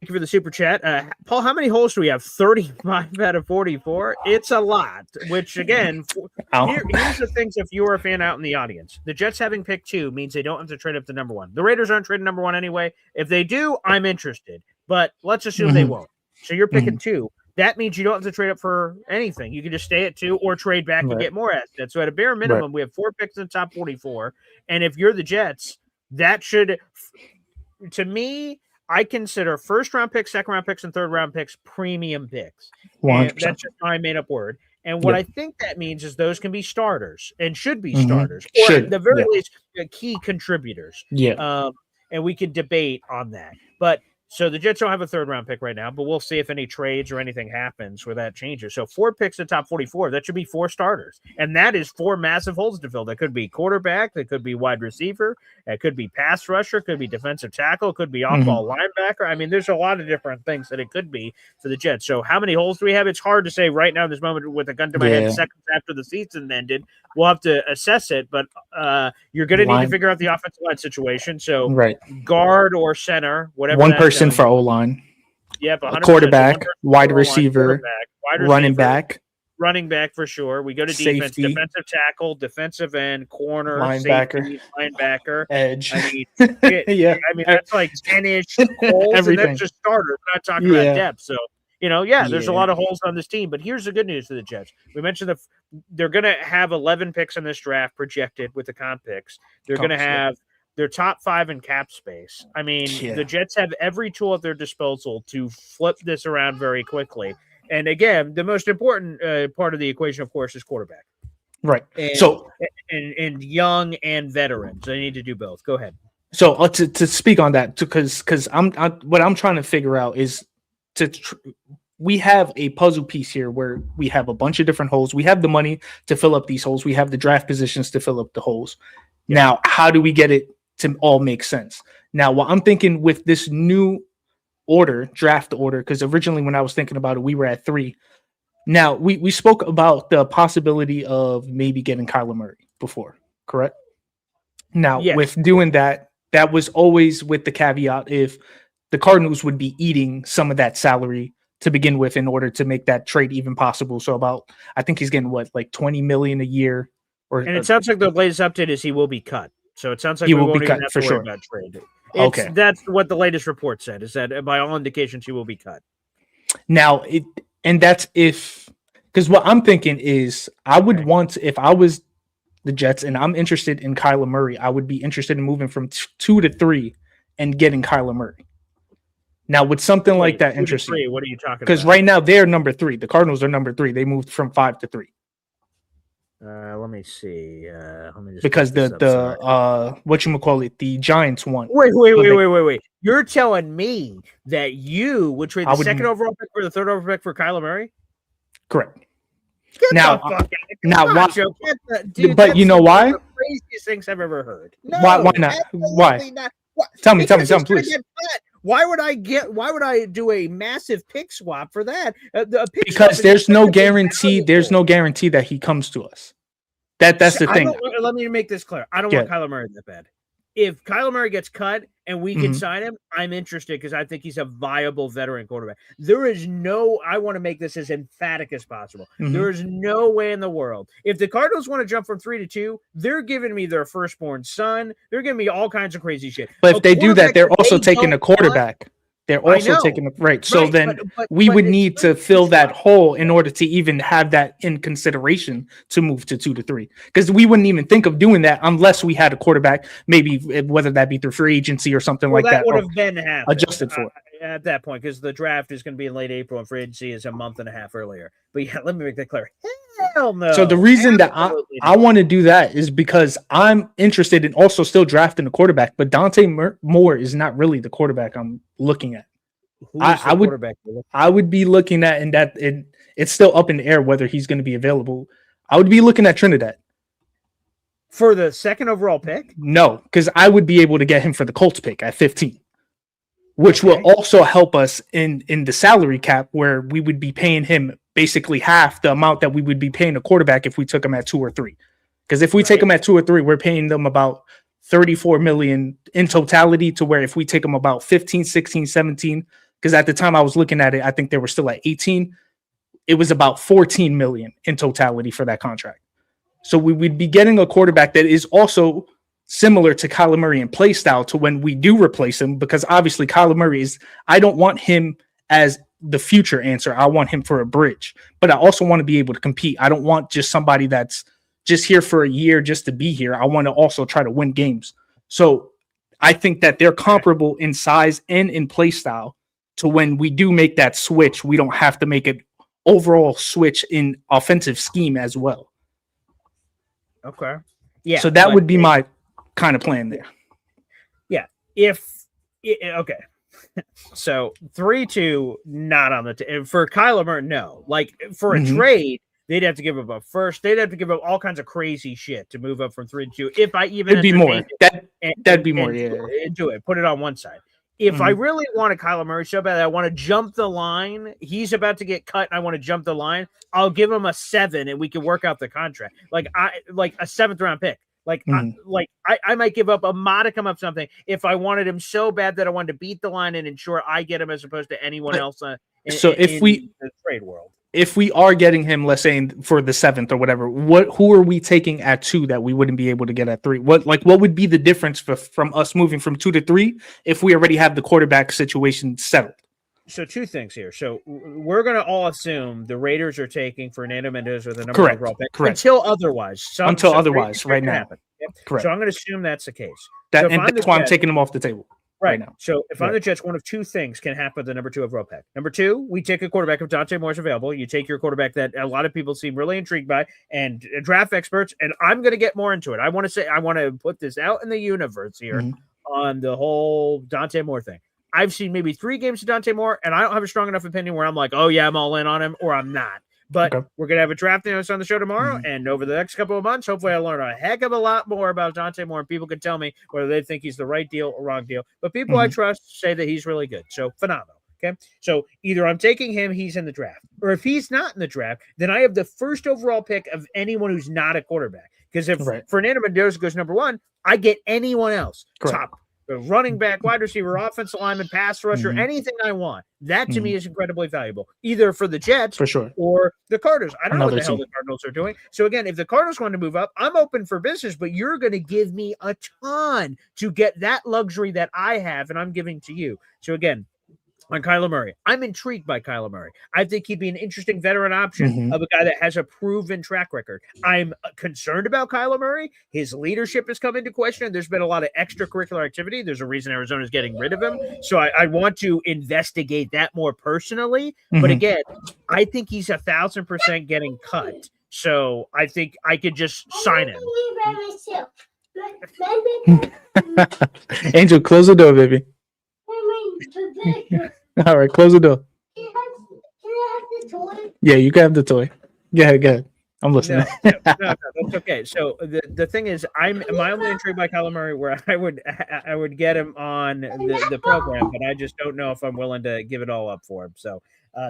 Thank you for the super chat. Paul, how many holes do we have? 35 out of 44. It's a lot, which again, here's the things if you are a fan out in the audience. The Jets having picked 2 means they don't have to trade up to number 1. The Raiders aren't trading number 1 anyway. If they do, I'm interested. But let's assume they won't. So you're picking 2. That means you don't have to trade up for anything. You can just stay at 2 or trade back and get more assets. So at a bare minimum, we have 4 picks in the top 44. And if you're the Jets, that should, to me, I consider first-round picks, second-round picks, and third-round picks premium picks. And that's just my made-up word. And what I think that means is those can be starters and should be starters, or at the very least, key contributors. And we can debate on that. But so the Jets don't have a third-round pick right now, but we'll see if any trades or anything happens where that changes. So 4 picks in top 44, that should be 4 starters. And that is 4 massive holes to fill. That could be quarterback, that could be wide receiver, that could be pass rusher, could be defensive tackle, could be off-ball linebacker. I mean, there's a lot of different things that it could be for the Jets. So how many holes do we have? It's hard to say right now in this moment with a gun to my head seconds after the season ended. We'll have to assess it, but you're going to need to figure out the offensive line situation. So guard or center, whatever. One person for O-line. Yep, a quarterback, wide receiver, running back for sure. We go to defense, defensive tackle, defensive end, corner, linebacker, safety, linebacker, edge. I mean, that's like 10-ish holes, everything. And that's just starters. We're not talking about depth. So, there's a lot of holes on this team. But here's the good news for the Jets. We mentioned they're going to have 11 picks in this draft projected with the comp picks. They're going to have their top 5 in cap space. I mean, the Jets have every tool at their disposal to flip this around very quickly. And again, the most important part of the equation, of course, is quarterback. Right. And young and veterans. They need to do both. Go ahead. So to speak on that, because what I'm trying to figure out is we have a puzzle piece here where we have a bunch of different holes. We have the money to fill up these holes. We have the draft positions to fill up the holes. Now, how do we get it to all make sense. Now, what I'm thinking with this new draft order, because originally when I was thinking about it, we were at 3. Now, we spoke about the possibility of maybe getting Kyler Murray before, correct? Now, with doing that, that was always with the caveat if the Cardinals would be eating some of that salary to begin with in order to make that trade even possible. So I think he's getting like $20 million a year. And it sounds like the latest update is he will be cut. So it sounds like he we will won't be even cut have for to worry sure. about trade. Okay. That's what the latest report said, is that by all indications he will be cut. Now, that's because what I'm thinking is I would want, if I was the Jets and I'm interested in Kyler Murray, I would be interested in moving from 2 to 3 and getting Kyler Murray. Now, with something like that interesting, what are you talking about? Because right now they're number 3. The Cardinals are number 3. They moved from 5 to 3. Let me see. Let me just because the whatchamacallit, the Giants won. Wait. You're telling me that you would trade the second overall pick for the third overall pick for Kyler Murray? Correct. Get now, the fuck out. Now, on, why? Joe. Dude, but you know why? The craziest things I've ever heard. No, why not? Why? Not. Tell me, please. Why would I do a massive pick swap for that? Because there's no guarantee. There's no guarantee that he comes to us. That's the thing. Let me make this clear. I don't want Kyler Murray that bad. If Kyler Murray gets cut and we can sign him, I'm interested because I think he's a viable veteran quarterback. I want to make this as emphatic as possible. There is no way in the world. If the Cardinals want to jump from 3 to 2, they're giving me their firstborn son. They're giving me all kinds of crazy shit. But if they do that, they're also taking a quarterback. They're also taking right. So then we would need to fill that hole in order to even have that in consideration to move to 2 to 3. Because we wouldn't even think of doing that unless we had a quarterback, maybe whether that be through free agency or something like that. That would have been adjusted for at that point, because the draft is going to be in late April and free agency is a month and a half earlier. But yeah, let me make that clear. Hell no. So the reason that I want to do that is because I'm interested in also still drafting a quarterback, but Dante Moore is not really the quarterback I'm looking at. I would be looking at, and that it's still up in the air whether he's going to be available. I would be looking at Trinidad for the second overall pick. No, because I would be able to get him for the Colts pick at 15, which will also help us in the salary cap, where we would be paying him basically half the amount that we would be paying a quarterback if we took him at 2 or 3. Because if we take him at 2 or 3, we're paying them about $34 million in totality, to where if we take them about 15, 16, 17, because at the time I was looking at it, I think they were still at 18. It was about 14 million in totality for that contract. So we would be getting a quarterback that is also similar to Kyler Murray in play style to when we do replace him, because obviously Kyler Murray I don't want him as the future answer. I want him for a bridge, but I also want to be able to compete. I don't want just somebody that's just here for a year just to be here. I want to also try to win games. So I think that they're comparable in size and in play style to when we do make that switch, we don't have to make an overall switch in offensive scheme as well. Okay. Yeah. So that would be my kind of plan there. Yeah. Okay. So 3-2, not on the for Kyler Murray, no. Like for a trade, they'd have to give up a first. They'd have to give up all kinds of crazy shit to move up from 3 to 2. If I even it'd be more. That'd be more. Do it. Put it on one side. If I really want a Kyler Murray so bad, I want to jump the line. He's about to get cut, and I want to jump the line. I'll give him a 7, and we can work out the contract. Like a 7th round pick. I might give up a modicum of something if I wanted him so bad that I wanted to beat the line and ensure I get him as opposed to anyone else. In the trade world. If we are getting him, let's say for the 7th or whatever, who are we taking at 2 that we wouldn't be able to get at 3? What would be the difference from us moving from 2 to 3 if we already have the quarterback situation settled? So 2 things here. So we're going to all assume the Raiders are taking Fernando Mendez with a number 1 overall pick. Correct. Until otherwise. Right now. Yep. Correct. So I'm going to assume that's the case. That's why I'm taking him off the table. Right now. So if I'm the Jets, one of 2 things can happen with the number 2 overall pick. Number 2, we take a quarterback if Dante Moore's available. You take your quarterback that a lot of people seem really intrigued by and draft experts. And I'm going to get more into it. I want to put this out in the universe here on the whole Dante Moore thing. I've seen maybe 3 games of Dante Moore, and I don't have a strong enough opinion where I'm like, oh yeah, I'm all in on him, or I'm not. But we're going to have a draft analyst on the show tomorrow. And over the next couple of months, hopefully I'll learn a heck of a lot more about Dante Moore. And people can tell me whether they think he's the right deal or wrong deal. But people I trust say that he's really good. So phenomenal. Okay. So either I'm taking him, he's in the draft. Or if he's not in the draft, then I have the first overall pick of anyone who's not a quarterback. Because if Fernando Mendoza goes number 1, I get anyone else. Top running back, wide receiver, offensive lineman, pass rusher, anything I want. That to me is incredibly valuable, either for the Jets or the Cardinals. I don't know what the hell the Cardinals are doing. So again, if the Cardinals want to move up, I'm open for business, but you're going to give me a ton to get that luxury that I have, and I'm giving to you. So again, on Kyler Murray, I'm intrigued by Kyler Murray. I think he'd be an interesting veteran option of a guy that has a proven track record. I'm concerned about Kyler Murray. His leadership has come into question. There's been a lot of extracurricular activity. There's a reason Arizona's getting rid of him. So I want to investigate that more personally. But again, I think he's 1,000% getting cut. So I think I could just sign him. Angel, close the door, baby. All right, close the door. Can I have the toy? Yeah, you can have the toy. Go ahead. I'm listening. No, that's okay. So the thing is, I'm only intrigued by Kyler Murray, where I would get him on the program, but I just don't know if I'm willing to give it all up for him. So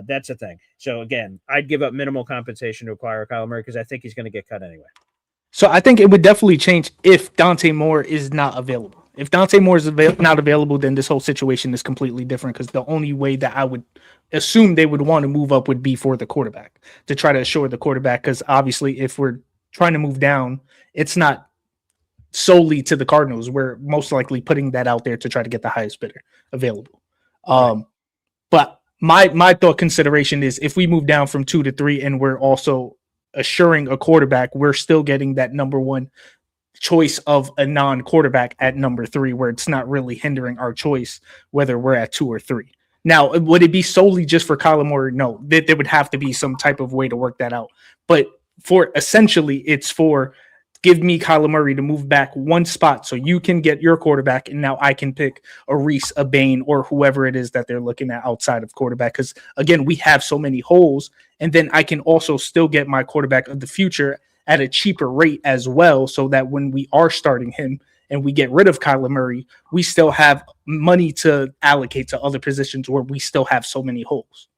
that's the thing. So again, I'd give up minimal compensation to acquire Kyler Murray because I think he's going to get cut anyway. So I think it would definitely change if Dante Moore is not available. If Dante Moore is not available, then this whole situation is completely different because the only way that I would assume they would want to move up would be for the quarterback, to try to assure the quarterback, because obviously if we're trying to move down, it's not solely to the Cardinals. We're most likely putting that out there to try to get the highest bidder available. But my thought consideration is if we move down from 2 to 3 and we're also assuring a quarterback, we're still getting that number 1 choice of a non-quarterback at number 3, where it's not really hindering our choice whether we're at 2 or 3. Now, would it be solely just for Kyler Murray? No, there would have to be some type of way to work that out. But for essentially, it's for give me Kyler Murray to move back 1 spot so you can get your quarterback, and now I can pick a Reese, a Bain, or whoever it is that they're looking at outside of quarterback. Because again, we have so many holes, and then I can also still get my quarterback of the future at a cheaper rate as well, so that when we are starting him and we get rid of Kyler Murray, we still have money to allocate to other positions where we still have so many holes.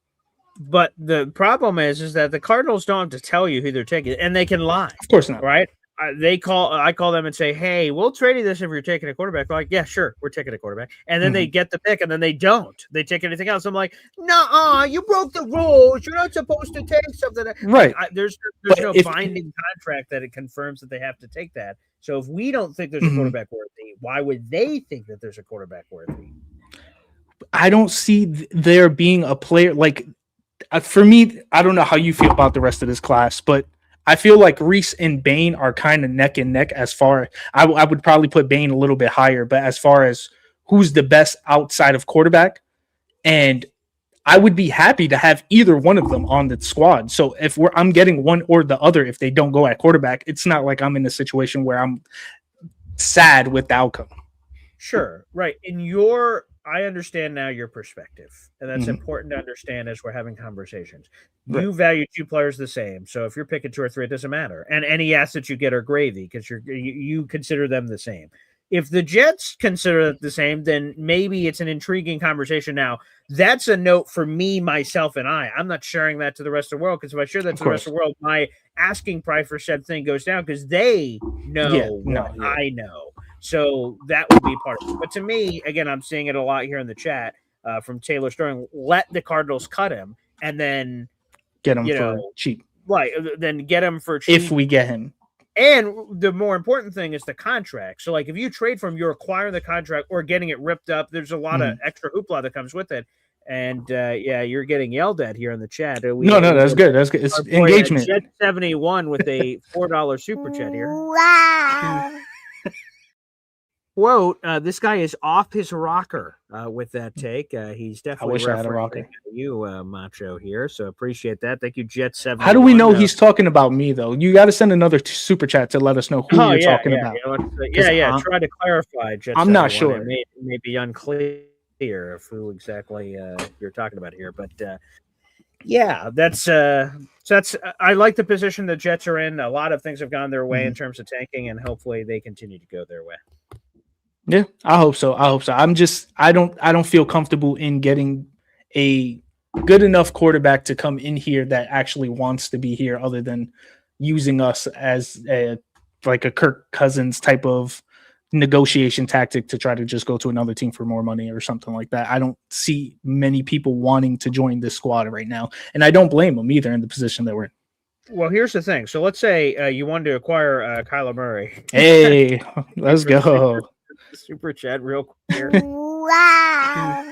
But the problem is that the Cardinals don't have to tell you who they're taking, and they can lie. Of course not. Right? I call them and say, hey, we'll trade you this if you're taking a quarterback. They're like, yeah, sure, we're taking a quarterback. And then they get the pick, and then they don't. They take anything else. I'm like, no, you broke the rules. You're not supposed to take something. Right. There's no binding contract that it confirms that they have to take that. So if we don't think there's a quarterback worthy, why would they think that there's a quarterback worthy? I don't see there being a player like for me. I don't know how you feel about the rest of this class, but I feel like Reese and Bain are kind of neck and neck as far. I would probably put Bain a little bit higher, but as far as who's the best outside of quarterback, and I would be happy to have either one of them on the squad. So if I'm getting one or the other, if they don't go at quarterback, it's not like I'm in a situation where I'm sad with the outcome. Sure, right. I understand now your perspective, and that's important to understand as we're having conversations. Right. You value 2 players the same, so if you're picking 2 or 3, it doesn't matter. And any assets you get are gravy because you consider them the same. If the Jets consider it the same, then maybe it's an intriguing conversation. Now, that's a note for me, myself, and I'm not sharing that to the rest of the world, because if I share that to the rest of the world, my asking price for said thing goes down because they know I know. So that would be part of it. But to me, again, I'm seeing it a lot here in the chat from Taylor Sterling. Let the Cardinals cut him and then get him for cheap. Right. Then get him for cheap. If we get him. And the more important thing is the contract. So, like, if you trade from, you're acquiring the contract or getting it ripped up, there's a lot of extra hoopla that comes with it. And, you're getting yelled at here in the chat. No, that's good. That's good. It's engagement. Jet 71 with a $4 super chat here. Wow. Quote, this guy is off his rocker with that take. He's definitely I wish I had a rocker. You, Macho, here. So appreciate that. Thank you, Jet 7. How do we know he's talking about me, though? You got to send another super chat to let us know who you're talking about. Try to clarify, Jet. I'm not sure. It may be unclear of who exactly you're talking about here. But Yeah, that's I like the position the Jets are in. A lot of things have gone their way in terms of tanking, and hopefully they continue to go their way. Yeah, I hope so. I don't feel comfortable in getting a good enough quarterback to come in here that actually wants to be here, other than using us as like a Kirk Cousins type of negotiation tactic to try to just go to another team for more money or something like that. I don't see many people wanting to join this squad right now, and I don't blame them either in the position that we're in. Well, here's the thing. So let's say you wanted to acquire Kyler Murray. Hey, let's go. Super chat real quick. Wow.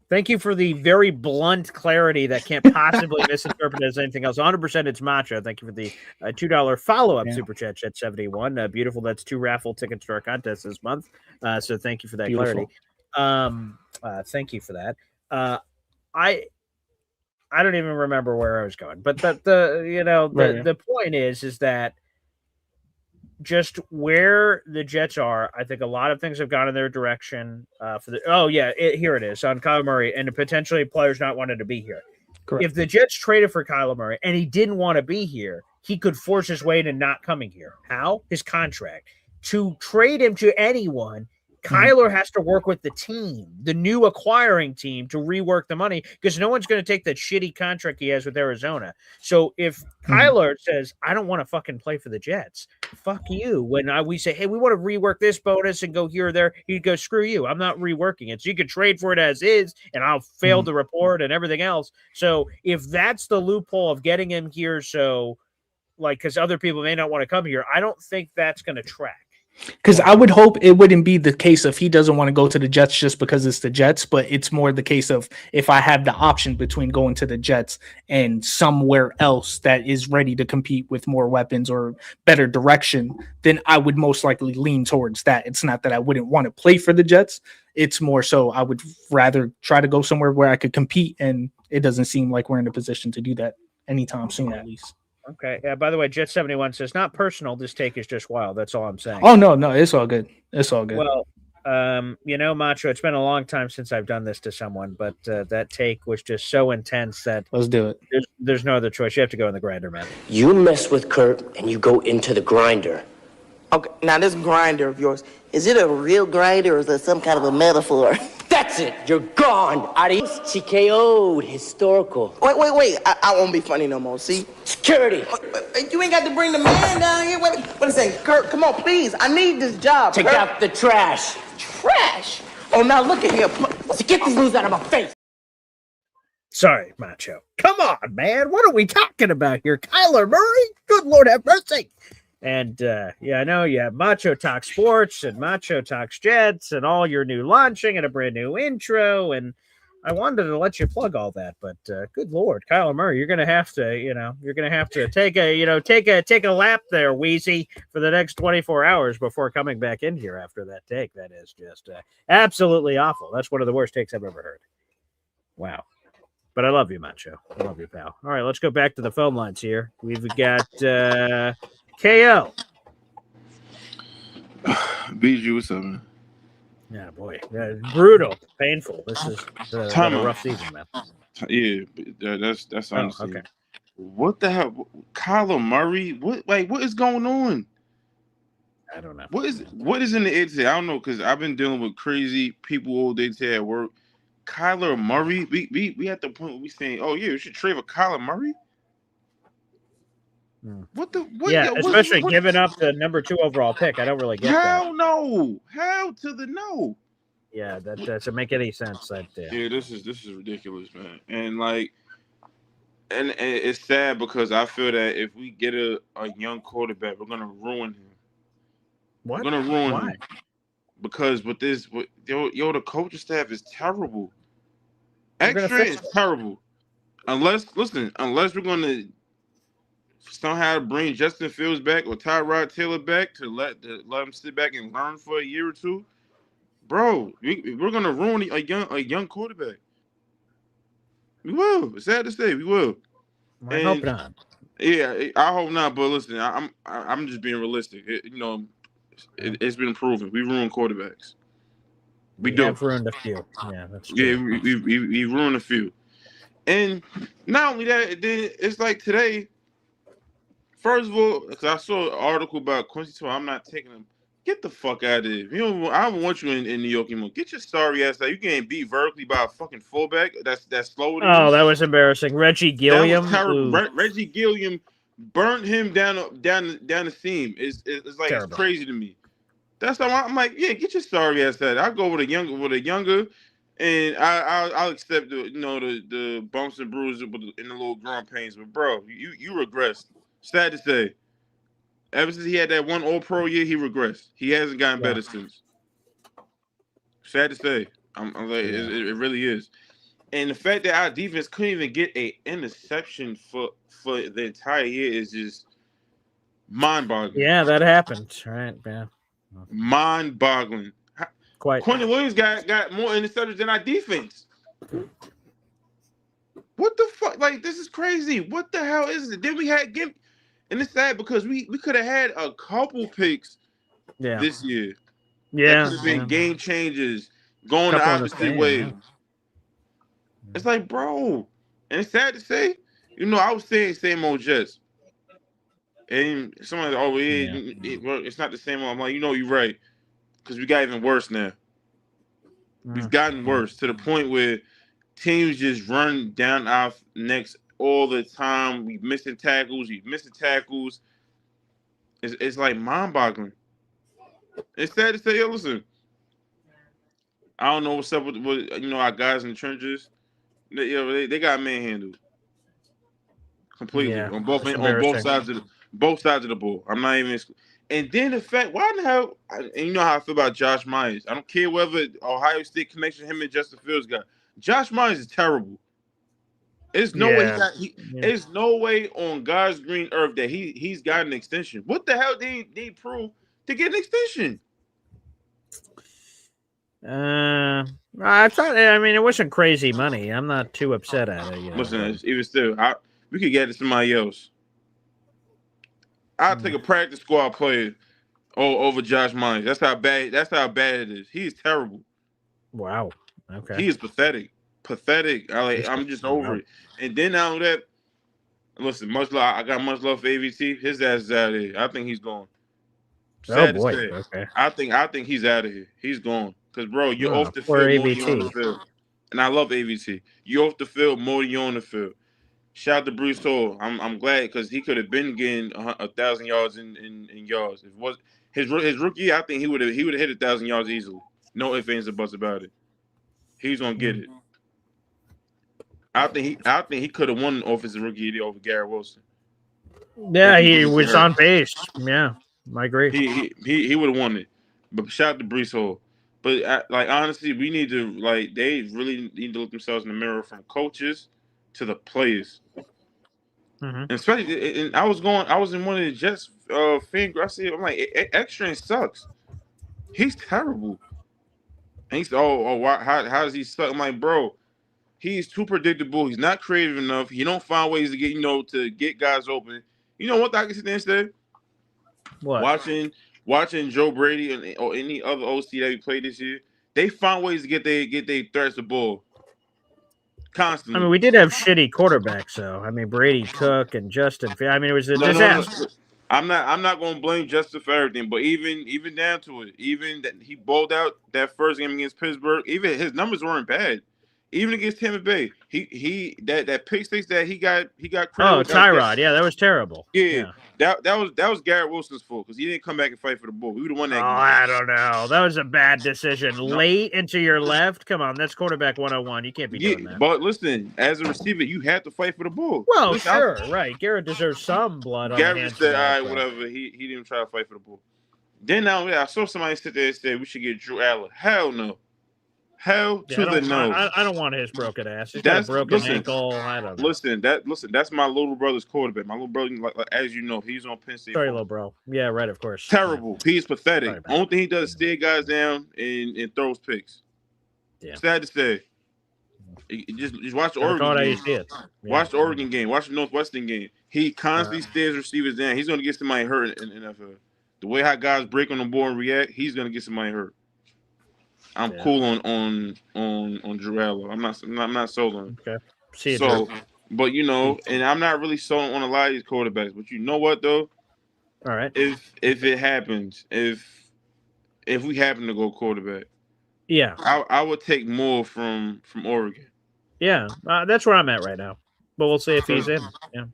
Thank you for the very blunt clarity that can't possibly misinterpret as anything else. 100% it's Macho. Thank you for the $2 follow-up super chat, Chat 71. Beautiful. That's 2 raffle tickets to our contest this month. So thank you for that clarity. Thank you for that. I don't even remember where I was going, but the point is that just where the Jets are, I think a lot of things have gone in their direction. Here it is on Kyler Murray and potentially players not wanting to be here. Correct. If the Jets traded for Kyler Murray and he didn't want to be here, he could force his way into not coming here. How? His contract. To trade him to anyone, Kyler has to work with the team, the new acquiring team, to rework the money because no one's going to take that shitty contract he has with Arizona. So if Kyler says, I don't want to fucking play for the Jets, fuck you. When we say, hey, we want to rework this bonus and go here or there, he'd go, screw you. I'm not reworking it. So you could trade for it as is, and I'll fail the report and everything else. So if that's the loophole of getting him here, because other people may not want to come here, I don't think that's going to track. Because I would hope it wouldn't be the case if he doesn't want to go to the Jets just because it's the Jets, but it's more the case of if I have the option between going to the Jets and somewhere else that is ready to compete with more weapons or better direction, then I would most likely lean towards that. It's not that I wouldn't want to play for the Jets. It's more so I would rather try to go somewhere where I could compete, and it doesn't seem like we're in a position to do that anytime soon, at least. Okay. By the way, Jet 71 says, not personal. This take is just wild. That's all I'm saying. Oh, no, it's all good. It's all good. Well, Macho, it's been a long time since I've done this to someone, but that take was just so intense that let's do it. There's no other choice. You have to go in the grinder, man. You mess with Kurt and you go into the grinder. Okay, now this grinder of yours, is it a real grinder or is it some kind of a metaphor? That's it. You're gone. Adios. TKO'd. Historical. Wait. I won't be funny no more, see? Security. You ain't got to bring the man down here. Wait a second. Kurt, come on, please. I need this job, Take out the trash. Trash? Oh, now look at here. So get these moves out of my face. Sorry, Macho. Come on, man. What are we talking about here? Kyler Murray? Good Lord have mercy. And I know you have Macho Talk Sports and Macho Talks Jets and all your new launching and a brand new intro. And I wanted to let you plug all that, but good Lord, Kyler Murray, you're gonna have to take a lap there, Wheezy, for the next 24 hours before coming back in here after that take. That is just absolutely awful. That's one of the worst takes I've ever heard. Wow. But I love you, Macho. I love you, pal. All right, let's go back to the phone lines here. We've got KO. BG, what's up, man? Yeah, boy. Brutal. Painful. This is a rough season, man. Yeah, that's honestly. Okay. What the hell? Kyler Murray? What is going on? I don't know. What is in the air today? I don't know, because I've been dealing with crazy people all day today at work. Kyler Murray? We at the point where we saying, oh yeah, we should trade for Kyler Murray? What? Especially giving up the number 2 overall pick. I don't really get that. Hell no. Hell to the no. Yeah, that doesn't make any sense. Yeah, this is ridiculous, man. And it's sad because I feel that if we get a young quarterback, we're gonna ruin him. What? We're gonna ruin Why? him. Because the coaching staff is terrible. Extra is terrible. Unless we're gonna somehow bring Justin Fields back or Tyrod Taylor back to let him sit back and learn for a year or two, bro, we're gonna ruin a young quarterback. We will. It's sad to say, we will. I hope not. Yeah, I hope not. But listen, I'm just being realistic. It's been proven we ruin quarterbacks. We have ruined a few. Yeah, that's true. Yeah, we ruined a few. And not only that, then it's like today. First of all, because I saw an article about Quincy Tour, I'm not taking him. Get the fuck out of here. You know, I don't want you in New York anymore. Get your sorry ass out. You getting beat vertically by a fucking fullback that's slower than you. Oh, that was embarrassing. Reggie Gilliam. That was terrible. Reggie Gilliam burnt him down the seam. It's like terrible. It's crazy to me. That's how I'm like, yeah, get your sorry ass out. I'll go with a younger, and I'll accept the bumps and bruises and the little growing pains. But bro, you regressed. Sad to say. Ever since he had that one All-Pro year, he regressed. He hasn't gotten better since. Sad to say. I'm like, it really is. And the fact that our defense couldn't even get an interception for the entire year is just mind-boggling. Yeah, that happened. Right, yeah. Mind-boggling. Quite. Quentin Williams got more interceptions than our defense. What the fuck? Like, this is crazy. What the hell is it? Then we had game. And it's sad because we could have had a couple picks this year. Yeah. That could have been game changers, going the opposite way. Yeah. It's like, bro. And it's sad to say, I was saying same old Jets. And someone's it's not the same old. I'm like, you're right. Because we got even worse now. We've gotten worse to the point where teams just run down our necks all the time. We missing tackles. It's like mind-boggling. It's sad to say, listen, I don't know what's up with our guys in the trenches. They got manhandled completely on both sides of the ball. I'm not even. And then the fact, why the hell? And you know how I feel about Josh Myers. I don't care whether Ohio State connection him and Justin Fields got. Josh Myers is terrible. There's no way there's no way on God's green earth that he's got an extension. What the hell did he prove to get an extension? I thought. I mean, it wasn't crazy money. I'm not too upset at it. Listen, even still, we could get it to somebody else. I'll take a practice squad player over Josh Myers. That's how bad it is. He's terrible. Wow. Okay. He is pathetic. I'm just over it. And then now that, listen, I got much love for AVT. His ass is out of here. I think he's gone. Sad to say. Okay. I think he's out of here. He's gone. Because, bro, you're off the field more than you're on the field. And I love AVT. You're off the field more than you're on the field. Shout out to Bruce Hall. I'm glad because he could have been getting 1,000 yards in yards. If it was his rookie, I think he would have hit 1,000 yards easily. No ifs, ands, or buts about it. He's gonna get it. I think he could have won the offensive rookie over Garrett Wilson. Yeah, he was on pace. Yeah, I agree. He would have won it. But shout out to Brees Hall. But honestly, we need to they really need to look themselves in the mirror from coaches to the players. Mm-hmm. And especially, and I was in one of the Jets fan groups. I said, I'm like, Extrain sucks. He's terrible. And he said, how does he suck? I'm like, bro, he's too predictable. He's not creative enough. He don't find ways to get guys open. You know what I can sit there and say? What? Watching Joe Brady or any other OC that we played this year, they found ways to get their threats the ball. Constantly. I mean, we did have shitty quarterbacks, though. I mean, Brady, Cook, and Justin. I mean, it was a disaster. No. I'm not going to blame Justin for everything, but even down to it, even that he bowled out that first game against Pittsburgh, even his numbers weren't bad. Even against Tampa Bay, that pick six that he got credit. Oh, Tyrod, that was terrible. Yeah. That was Garrett Wilson's fault because he didn't come back and fight for the ball. We would have won that game. I don't know. That was a bad decision. No. Late into your left. Come on, that's quarterback 101. You can't be doing that. But listen, as a receiver, you have to fight for the ball. Well, sure, right. Garrett deserves some blood on Garrett said, all right, whatever. He didn't even try to fight for the ball. Then now I saw somebody sit there and say we should get Drew Allen. Hell no. Hell to the no. I don't want his broken ass. He's got a broken ankle. I don't know. Listen, that's my little brother's quarterback. My little brother, as you know, he's on Penn State. Sorry, little bro. Yeah, right, of course. Terrible. He's pathetic. Only thing he does is stare guys down and throws picks. Yeah. Sad to say. Just watch the Oregon game. Watch the Oregon game. Watch the Northwestern game. He constantly stares receivers down. He's going to get somebody hurt in the NFL. The way how guys break on the ball and react, he's going to get somebody hurt. I'm cool on Drew Allen. I'm not sold on him. Okay. See it So, through. but and I'm not really sold on a lot of these quarterbacks. But you know what though? All right. If it happens, if we happen to go quarterback, yeah, I would take more from Oregon. Yeah, that's where I'm at right now. But we'll see if he's in. Yeah.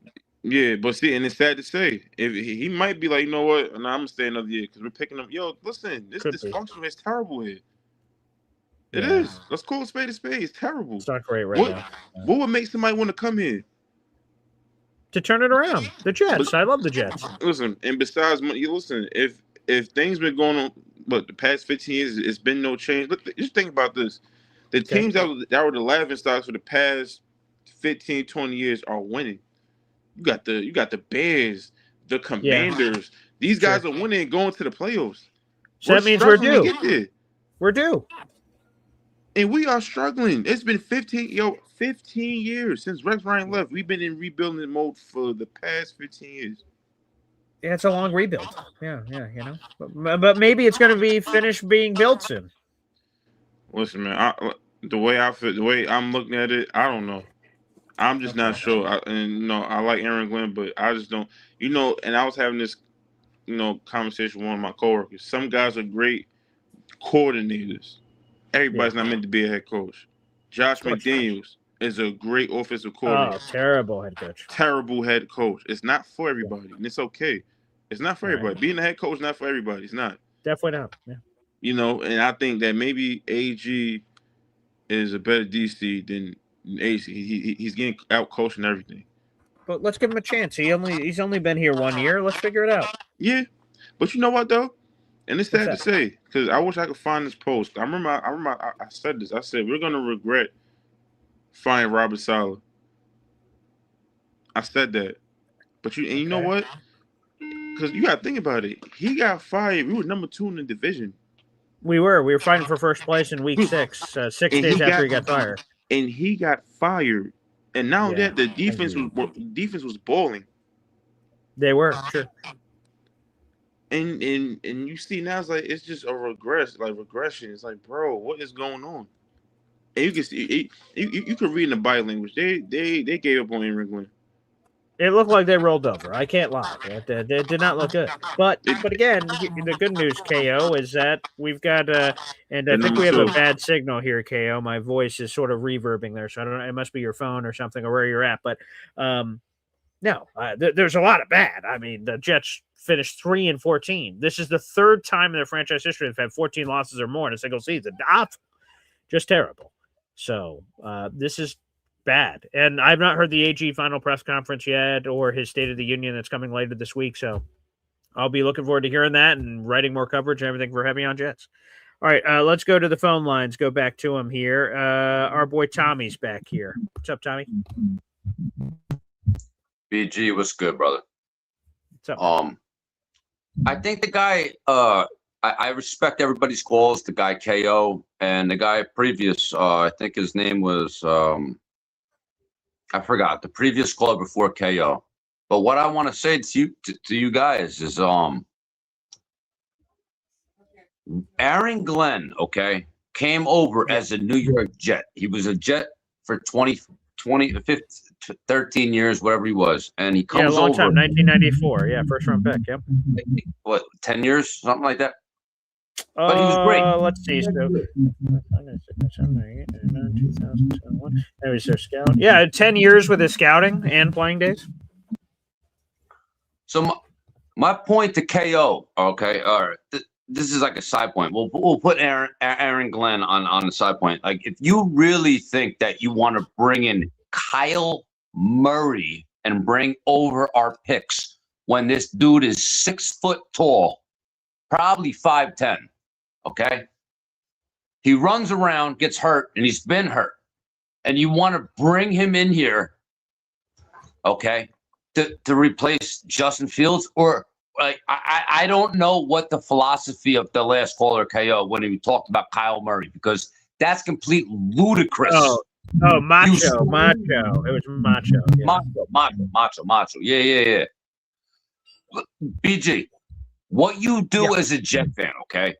Yeah, but see, and it's sad to say, if he might be like, you know what, and I'm gonna stay another year because we're picking up. Yo, listen, this dysfunction is terrible here. It is. Let's call a spade a spade. It's terrible. It's not great right now. What would make somebody want to come here? To turn it around, the Jets. I love the Jets. Listen, and besides, listen, if things been going on, but the past 15 years, it's been no change. Look, just think about this: the teams that were the laughing stocks for the past 15, 20 years are winning. You got the Bears, the Commanders. These guys are winning and going to the playoffs. So that means we're due. We're due. And we are struggling. It's been 15 years since Rex Ryan left. We've been in rebuilding mode for the past 15 years. Yeah, it's a long rebuild. Yeah, but maybe it's going to be finished being built soon. Listen, man, the way I'm looking at it, I don't know. I'm just not sure. I like Aaron Glenn, but I just don't. And I was having this, conversation with one of my coworkers. Some guys are great coordinators. Everybody's not meant to be a head coach. Josh McDaniels is a great offensive coordinator. Oh, terrible head coach. Terrible head coach. It's not for everybody, and it's okay. It's not for everybody. Being a head coach is not for everybody. It's not. Definitely not. Yeah. And I think that maybe AG is a better DC than AC. He's getting out coached and everything. But let's give him a chance. He's only been here 1 year. Let's figure it out. Yeah, but you know what though? And it's sad to say, because I wish I could find this post. I remember I said this. I said, we're going to regret firing Robert Saleh. I said that. But you know what? Because you got to think about it. He got fired. We were number 2 in the division. We were fighting for first place in week 6, 6 days after he got fired. And he got fired. And now that the defense was balling. They were, sure. And you see now it's just a regression. It's like, bro, what is going on? And you can see you can read in the body language. They gave up on Aaron Glenn. It looked like they rolled over. I can't lie. It did not look good. But again, the good news, KO, is that we've got and I think we have a bad signal here, KO. My voice is sort of reverbing there, so I don't know. It must be your phone or something, or where you're at. But no, there's a lot of bad. I mean, the Jets finished 3-14. This is the third time in their franchise history they've had 14 losses or more in a single season. Just terrible. So this is bad. And I've not heard the AG final press conference yet or his State of the Union that's coming later this week. So I'll be looking forward to hearing that and writing more coverage and everything for Heavy on Jets. All right, let's go to the phone lines. Go back to him here. Our boy Tommy's back here. What's up, Tommy? BG, what's good, brother? What's up? I think the guy, I respect everybody's calls, the guy KO and the guy previous, I think his name was, I forgot, the previous caller before KO. But what I want to say to you guys is, Aaron Glenn, okay, came over as a New York Jet. He was a Jet for 13 years, whatever he was. And he comes over. Yeah, a long time, 1994. Yeah, first round pick. Yep. What, 10 years? Something like that? But he was great. Let's see. So, that was their scout. Yeah, 10 years with his scouting and playing days. So my point to KO, okay, all right, this is like a side point. We'll put Aaron Glenn on the side point. Like, if you really think that you want to bring in Kyle Murray and bring over our picks when this dude is 6 foot tall, probably 5'10", okay? He runs around, gets hurt, and he's been hurt. And you want to bring him in here, okay, to replace Justin Fields? Or, like, I don't know what the philosophy of the last caller, KO, when he talked about Kyle Murray, because that's complete ludicrous. Oh, Macho. It was Macho. Yeah. Macho. Yeah. Look, BG, what you do as a Jet fan, okay?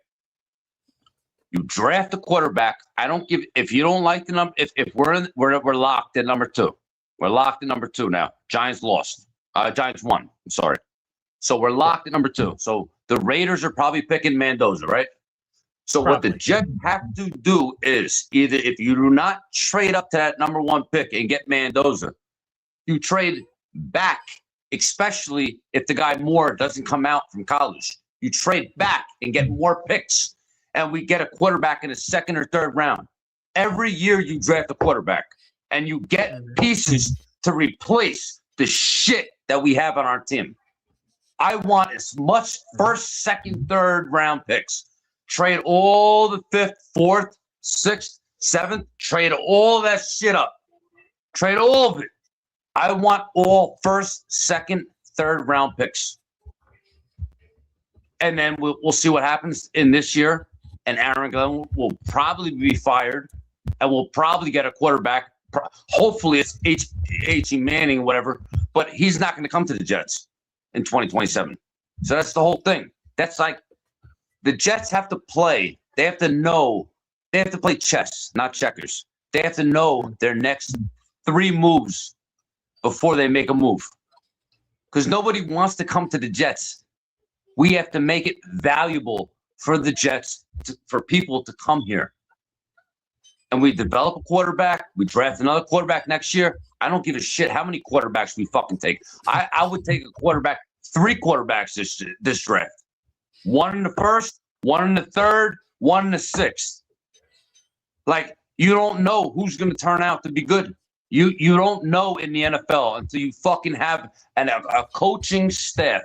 You draft a quarterback. I don't give if you don't like the number. If we're locked at number 2. We're locked at number 2 now. Giants lost. Giants won. I'm sorry. So we're locked at number 2. So the Raiders are probably picking Mendoza, right? So what the Jets have to do is either if you do not trade up to that number 1 pick and get Mendoza, you trade back, especially if the guy Moore doesn't come out from college. You trade back and get more picks, and we get a quarterback in the 2nd or 3rd round. Every year you draft a quarterback, and you get pieces to replace the shit that we have on our team. I want as much 1st, 2nd, 3rd round picks. Trade all the 5th, 4th, 6th, 7th. Trade all that shit up. Trade all of it. I want all 1st, 2nd, 3rd round picks. And then we'll see what happens in this year. And Aaron Glenn will probably be fired. And we'll probably get a quarterback. Hopefully it's H.E. Manning or whatever. But he's not going to come to the Jets in 2027. So that's the whole thing. That's like the Jets have to play. They have to know. They have to play chess, not checkers. They have to know their next 3 moves before they make a move. Because nobody wants to come to the Jets. We have to make it valuable for the Jets, for people to come here. And we develop a quarterback. We draft another quarterback next year. I don't give a shit how many quarterbacks we fucking take. I would take a quarterback, 3 quarterbacks this draft. 1 in the 1st, 1 in the 3rd, 1 in the 6th. Like, you don't know who's going to turn out to be good. You don't know in the NFL until you fucking have a coaching staff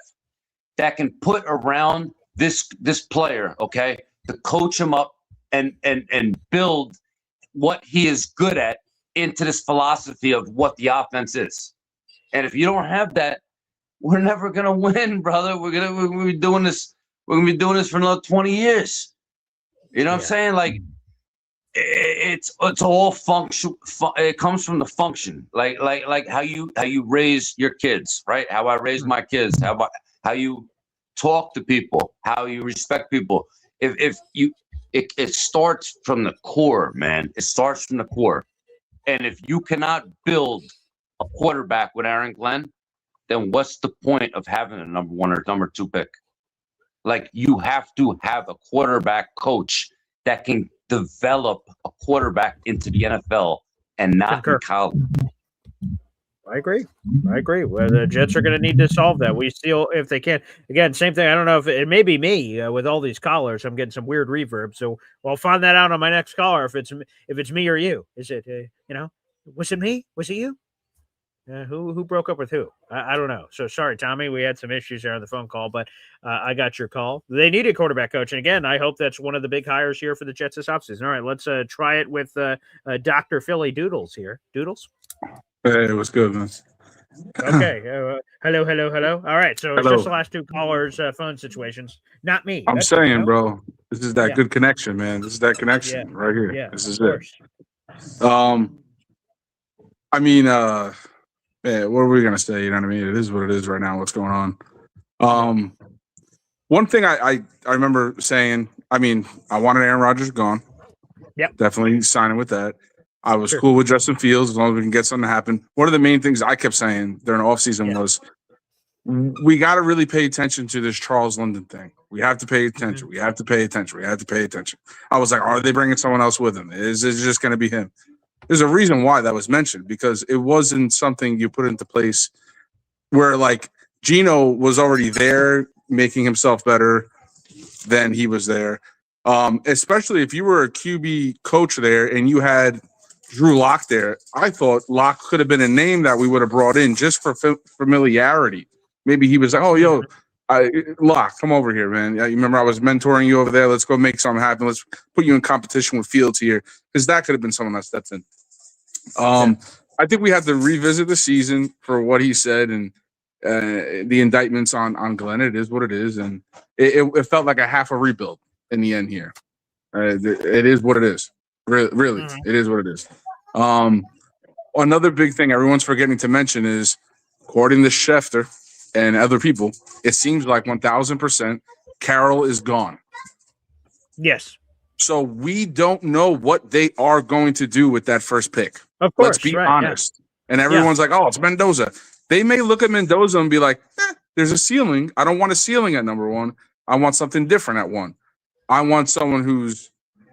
that can put around this player, okay, to coach him up and build what he is good at into this philosophy of what the offense is. And if you don't have that, we're never gonna win, brother. We're gonna be doing this. We're gonna be doing this for another 20 years. You know what I'm saying? Like, it's all function. It comes from the function, like how you raise your kids, right? How I raise my kids. How you talk to people. How you respect people. It starts from the core, man. It starts from the core. And if you cannot build a quarterback with Aaron Glenn, then what's the point of having a number 1 or number 2 pick? Like, you have to have a quarterback coach that can develop a quarterback into the NFL and not in college. I agree. Well, the Jets are going to need to solve that. We still, if they can. Again, same thing. I don't know if it may be me with all these callers. I'm getting some weird reverb, so I'll find that out on my next caller. If it's me or you, is it? Was it me? Was it you? Who broke up with who? I don't know. So sorry, Tommy. We had some issues there on the phone call, but I got your call. They need a quarterback coach, and again, I hope that's one of the big hires here for the Jets this offseason. All right, let's try it with Dr. Philly Doodles here. Doodles. Hey, what's good, man? Okay. Hello. All right. So it's just the last 2 callers' phone situations, not me. I'm saying, bro, this is that good connection, man. This is that connection right here. Yeah, this is it. I mean, what are we gonna say? You know what I mean? It is what it is right now. What's going on? One thing I remember saying. I mean, I wanted Aaron Rodgers gone. Yep. Definitely signing with that. I was cool with Justin Fields as long as we can get something to happen. One of the main things I kept saying during the offseason was we got to really pay attention to this Charles London thing. We have to pay attention. We have to pay attention. We have to pay attention. I was like, are they bringing someone else with him? Is it just going to be him? There's a reason why that was mentioned, because it wasn't something you put into place where, like, Geno was already there making himself better than he was there. Especially if you were a QB coach there and you had Drew Lock there. I thought Lock could have been a name that we would have brought in just for familiarity. Maybe he was like, oh, yo, Lock, come over here, man. You remember I was mentoring you over there? Let's go make something happen. Let's put you in competition with Fields here, because that could have been someone that stepped in. I think we have to revisit the season for what he said and the indictments on Glenn. It is what it is, and it felt like a half a rebuild in the end here. It is what it is. Really, it is what it is. Another big thing everyone's forgetting to mention is, according to Schefter and other people, it seems like 1,000% Carroll is gone. Yes. So we don't know what they are going to do with that first pick. Of course, let's be right, honest. Yeah. And everyone's like, "Oh, it's Mendoza." They may look at Mendoza and be like, "There's a ceiling. I don't want a ceiling at number 1. I want something different at 1. I want someone who's,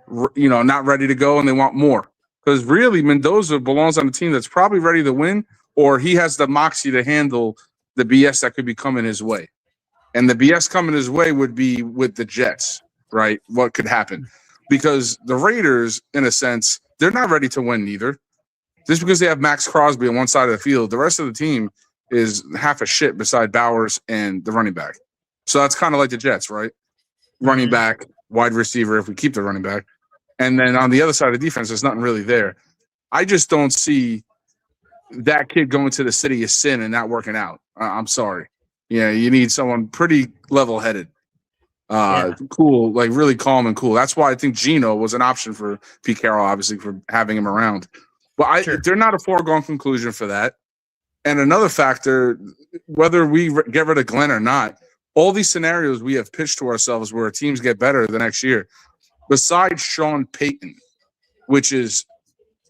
not ready to go and they want more." Because really, Mendoza belongs on a team that's probably ready to win, or he has the moxie to handle the BS that could be coming his way. And the BS coming his way would be with the Jets, right? What could happen? Because the Raiders, in a sense, they're not ready to win either. Just because they have Max Crosby on one side of the field, the rest of the team is half a shit beside Bowers and the running back. So that's kind of like the Jets, right? Running back, wide receiver, if we keep the running back. And then on the other side of the defense, there's nothing really there. I just don't see that kid going to the city of sin and not working out. I'm sorry. Yeah, you need someone pretty level-headed. Cool, like really calm and cool. That's why I think Geno was an option for Pete Carroll, obviously, for having him around. But they're not a foregone conclusion for that. And another factor, whether we get rid of Glenn or not, all these scenarios we have pitched to ourselves where teams get better the next year, besides Sean Payton, which is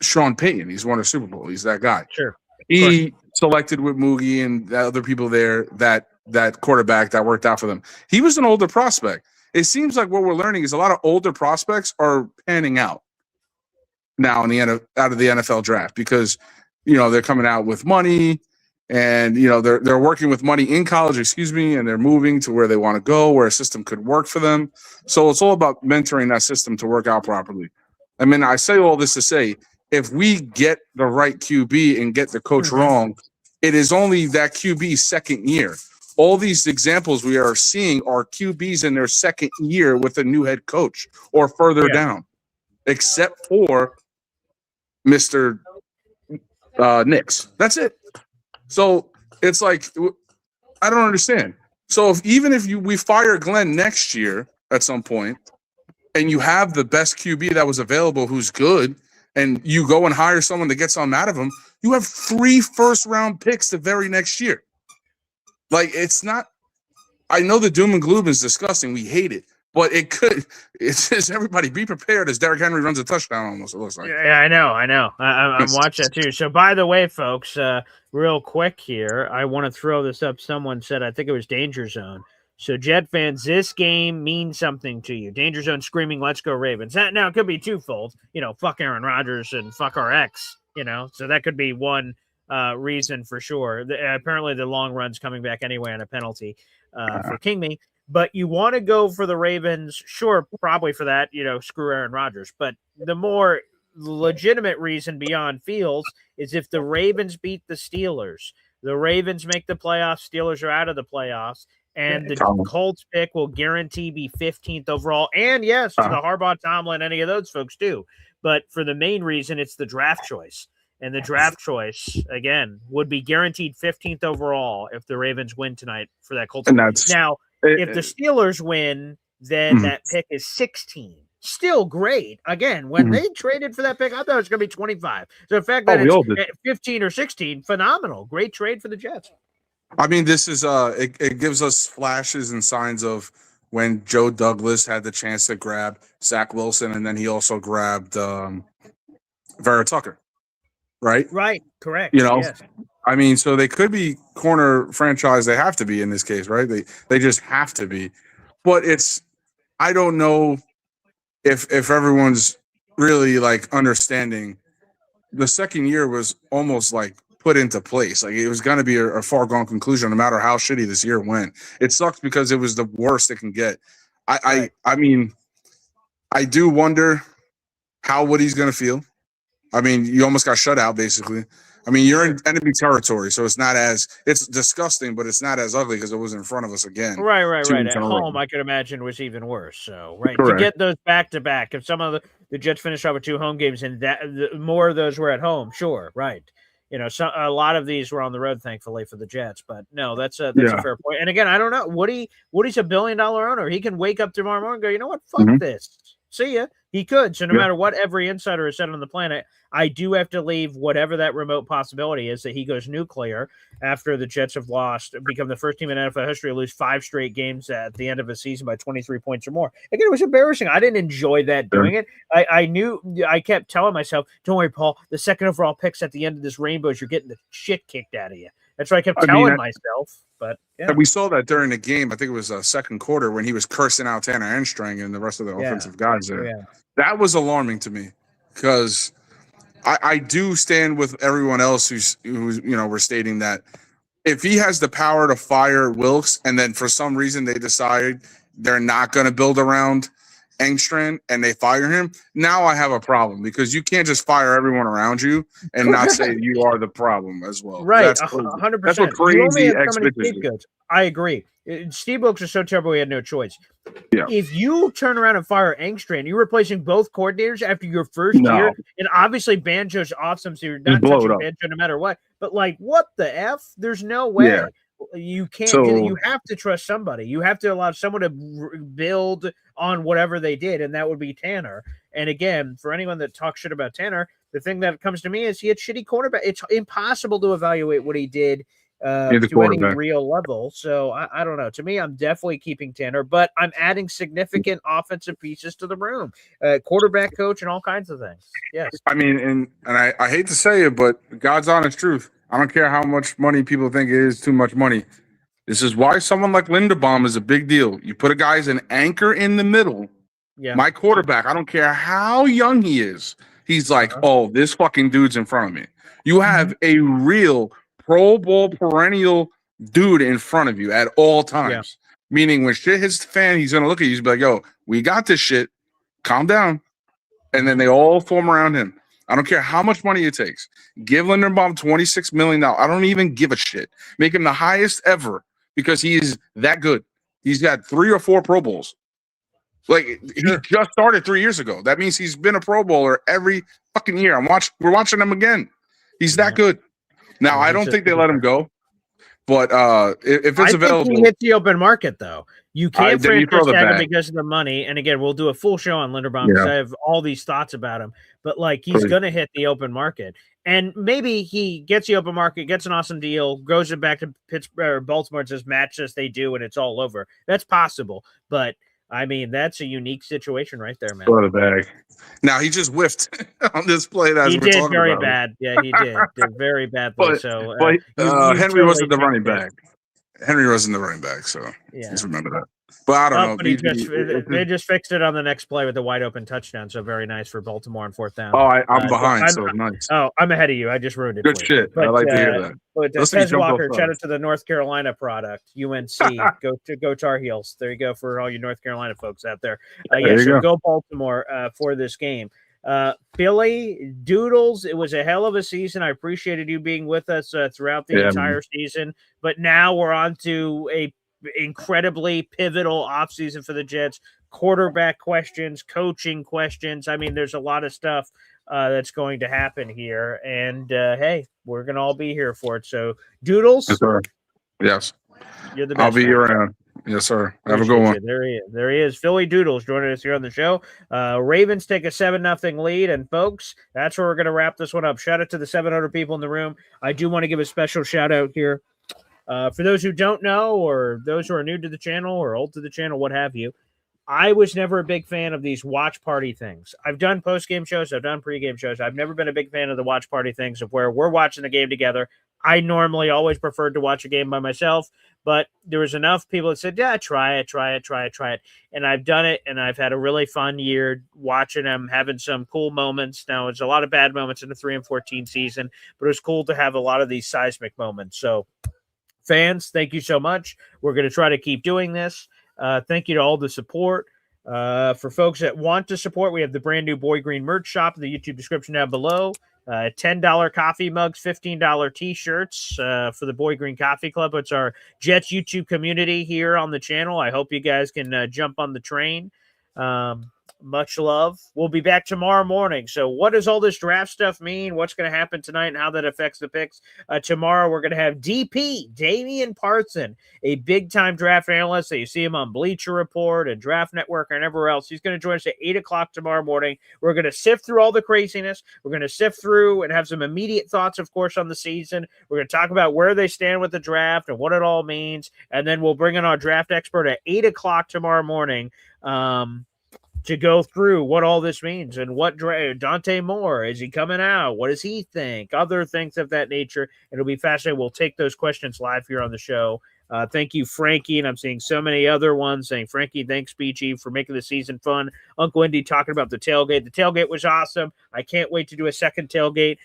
Sean Payton. He's won a Super Bowl. He's that guy. Sure. He selected with Moogie and the other people there that quarterback that worked out for them. He was an older prospect. It seems like what we're learning is a lot of older prospects are panning out now out of the NFL draft because they're coming out with money and they're working with money in college, and they're moving to where they want to go, where a system could work for them. So it's all about mentoring that system to work out properly. I mean, I say all this to say, if we get the right QB and get the coach wrong, it is only that QB's second year. All these examples we are seeing are QBs in their second year with a new head coach or further down, except for Mr. Knicks. That's it. So it's like, I don't understand. So if we fire Glenn next year at some point and you have the best QB that was available who's good, and you go and hire someone to get something out of him, you have 3 first-round picks the very next year. Like, it's not – I know the doom and gloom is disgusting. We hate it. But it's just everybody be prepared as Derrick Henry runs a touchdown almost, it looks like. Yeah, I know. I'm watching that too. So, by the way, folks, real quick here, I want to throw this up. Someone said, I think it was Danger Zone. So, Jet fans, this game means something to you. Danger Zone screaming, "Let's go Ravens." Now, it could be twofold. Fuck Aaron Rodgers and fuck our ex, So that could be one reason for sure. Apparently, the long run's coming back anyway on a penalty for King Me. But you want to go for the Ravens, sure, probably for that, screw Aaron Rodgers. But the more legitimate reason beyond Fields is if the Ravens beat the Steelers, the Ravens make the playoffs, Steelers are out of the playoffs, and the Colts pick will guarantee be 15th overall. And yes, the Harbaugh, Tomlin, any of those folks too. But for the main reason, it's the draft choice. And the draft choice, again, would be guaranteed 15th overall if the Ravens win tonight for that Colts. Now, if the Steelers win, then that pick is 16. Still great. Again, when they traded for that pick, I thought it was going to be 25. So the fact that it's 15 or 16, phenomenal. Great trade for the Jets. I mean, this is it gives us flashes and signs of when Joe Douglas had the chance to grab Zach Wilson, and then he also grabbed Vera Tucker. Right? Right. Correct. Yes. I mean, so they could be corner franchise. They have to be in this case, right? They just have to be. But I don't know if everyone's really like understanding. The second year was almost like put into place. Like it was going to be a foregone conclusion, no matter how shitty this year went. It sucks because it was the worst it can get. I mean, I do wonder how Woody's going to feel. I mean, you almost got shut out, basically. I mean, you're in enemy territory, so it's disgusting, but it's not as ugly because it was in front of us again. Right. At home, I could imagine was even worse. So, to get those back to back, if some of the Jets finished off with 2 home games and more of those were at home, sure, right. A lot of these were on the road, thankfully, for the Jets. But no, that's a fair point. And again, I don't know. Woody's $1 billion owner. He can wake up tomorrow morning and go, you know what? Fuck this. See ya. He could. So no matter what every insider has said on the planet, I do have to leave whatever that remote possibility is that he goes nuclear after the Jets have become the first team in NFL history to lose 5 straight games at the end of a season by 23 points or more. Again, it was embarrassing. I didn't enjoy that doing it. I kept telling myself, don't worry, Paul, the second overall pick's at the end of this rainbow, you're getting the shit kicked out of you. That's what I kept telling myself. But yeah. We saw that during the game. I think it was second quarter when he was cursing out Tanner Armstrong and the rest of the offensive guys there. Yeah. That was alarming to me because I do stand with everyone else who's we're stating that if he has the power to fire Wilkes and then for some reason they decide they're not going to build around Engstrand and they fire him, now I have a problem because you can't just fire everyone around you and not say you are the problem as well. Right, That's 100%. That's what crazy expectations. I agree. Steve Wilkes was so terrible he had no choice. Yeah. If you turn around and fire Engstrand, you're replacing both coordinators after your first year. And obviously Banjo's awesome, so you're not touching Banjo no matter what. But like, what the F? There's no way. Yeah. You can't you have to trust somebody. You have to allow someone to build on whatever they did, and that would be Tanner. And again, for anyone that talks shit about Tanner, the thing that comes to me is he had shitty quarterback. It's impossible to evaluate what he did to any real level. So I don't know. To me, I'm definitely keeping Tanner, but I'm adding significant offensive pieces to the room, quarterback coach and all kinds of things. Yes. I mean, and I hate to say it, but God's honest truth. I don't care how much money people think it is too much money. This is why someone like Linderbaum is a big deal. You put a guy as an anchor in the middle. Yeah. My quarterback, I don't care how young he is. He's like, oh, this fucking dude's in front of me. You have a real Pro Bowl perennial dude in front of you at all times. Meaning when shit hits the fan, he's going to look at you and be like, yo, we got this shit. Calm down. And then they all form around him. I don't care how much money it takes. Give Linderbaum $26 million. I don't even give a shit. Make him the highest ever because he is that good. He's got 3 or 4 Pro Bowls. Like, he just started 3 years ago. That means he's been a Pro Bowler every fucking year. We're watching him again. He's that good. Now, I don't think they let him go. But if it's available, think he hits the open market though. You can't franchise tag him because of the money. And again, we'll do a full show on Linderbaum because I have all these thoughts about him. But like, he's going to hit the open market, and maybe he gets the open market, gets an awesome deal, goes it back to Pittsburgh or Baltimore, and says match as they do, and it's all over. That's possible, but I mean, that's a unique situation right there, man. What a bag. Now he just whiffed on this play. He did very bad. Yeah, he did very badly. But Henry wasn't the running back. Henry wasn't the running back, so just remember that. But I don't know. They just fixed it on the next play with the wide open touchdown. So very nice for Baltimore on 4th down. Oh, I'm behind, so nice. Oh, I'm ahead of you. I just ruined it. Good shit. I like to hear that. But Tez Walker, shout out to the North Carolina product, UNC. Go Tar Heels. There you go for all you North Carolina folks out there. Go Baltimore for this game. Philly Doodles, it was a hell of a season. I appreciated you being with us throughout the entire season, but now we're on to a incredibly pivotal offseason for the Jets. Quarterback questions, coaching questions. I mean, there's a lot of stuff that's going to happen here, and hey, we're gonna all be here for it. So Doodles, yes, sir. Yes, you're the best. I'll be around. Yes, sir. Have a good one. There he is. Philly Doodles joining us here on the show. Ravens take a 7-0 lead. And folks, that's where we're going to wrap this one up. Shout out to the 700 people in the room. I do want to give a special shout out here. For those who don't know, or those who are new to the channel or old to the channel, what have you, I was never a big fan of these watch party things. I've done post-game shows. I've done pre-game shows. I've never been a big fan of the watch party things of where we're watching the game together. I normally always preferred to watch a game by myself, but there was enough people that said, yeah, try it. And I've done it, and I've had a really fun year watching them, having some cool moments. Now, it's a lot of bad moments in the 3-14 season, but it was cool to have a lot of these seismic moments. So, fans, thank you so much. We're going to try to keep doing this. Thank you to all the support. For folks that want to support, we have the brand new Boy Green merch shop in the YouTube description down below. $10 coffee mugs, $15 t-shirts for the Boy Green Coffee Club. It's our Jets YouTube community here on the channel. I hope you guys can jump on the train. much love. We'll be back tomorrow morning. So what does all this draft stuff mean? What's going to happen tonight and how that affects the picks? Tomorrow we're going to have DP, Damian Parson, a big-time draft analyst that you see him on Bleacher Report and Draft Network and everywhere else. He's going to join us at 8 o'clock tomorrow morning. We're going to sift through all the craziness. We're going to sift through and have some immediate thoughts, of course, on the season. We're going to talk about where they stand with the draft and what it all means. And then we'll bring in our draft expert at 8 o'clock tomorrow morning to go through what all this means and what Dante Moore, is he coming out? What does he think? Other things of that nature. It'll be fascinating. We'll take those questions live here on the show. Thank you, Frankie. And I'm seeing so many other ones saying, Frankie, thanks, BG, for making the season fun. Uncle Indy talking about the tailgate. The tailgate was awesome. I can't wait to do a second tailgate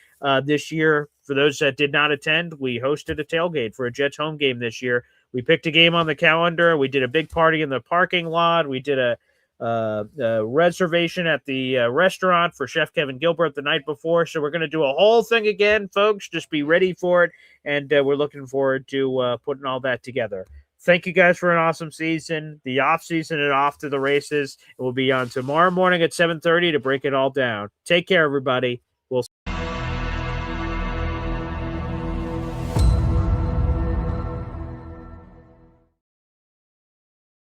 this year. For those that did not attend, we hosted a tailgate for a Jets home game this year. We picked a game on the calendar. We did a big party in the parking lot. We did a reservation at the restaurant for Chef Kevin Gilbert the night before. So we're going to do a whole thing again, folks. Just be ready for it. And we're looking forward to putting all that together. Thank you guys for an awesome season. The off season and off to the races. It will be on tomorrow morning at 7:30 to break it all down. Take care, everybody.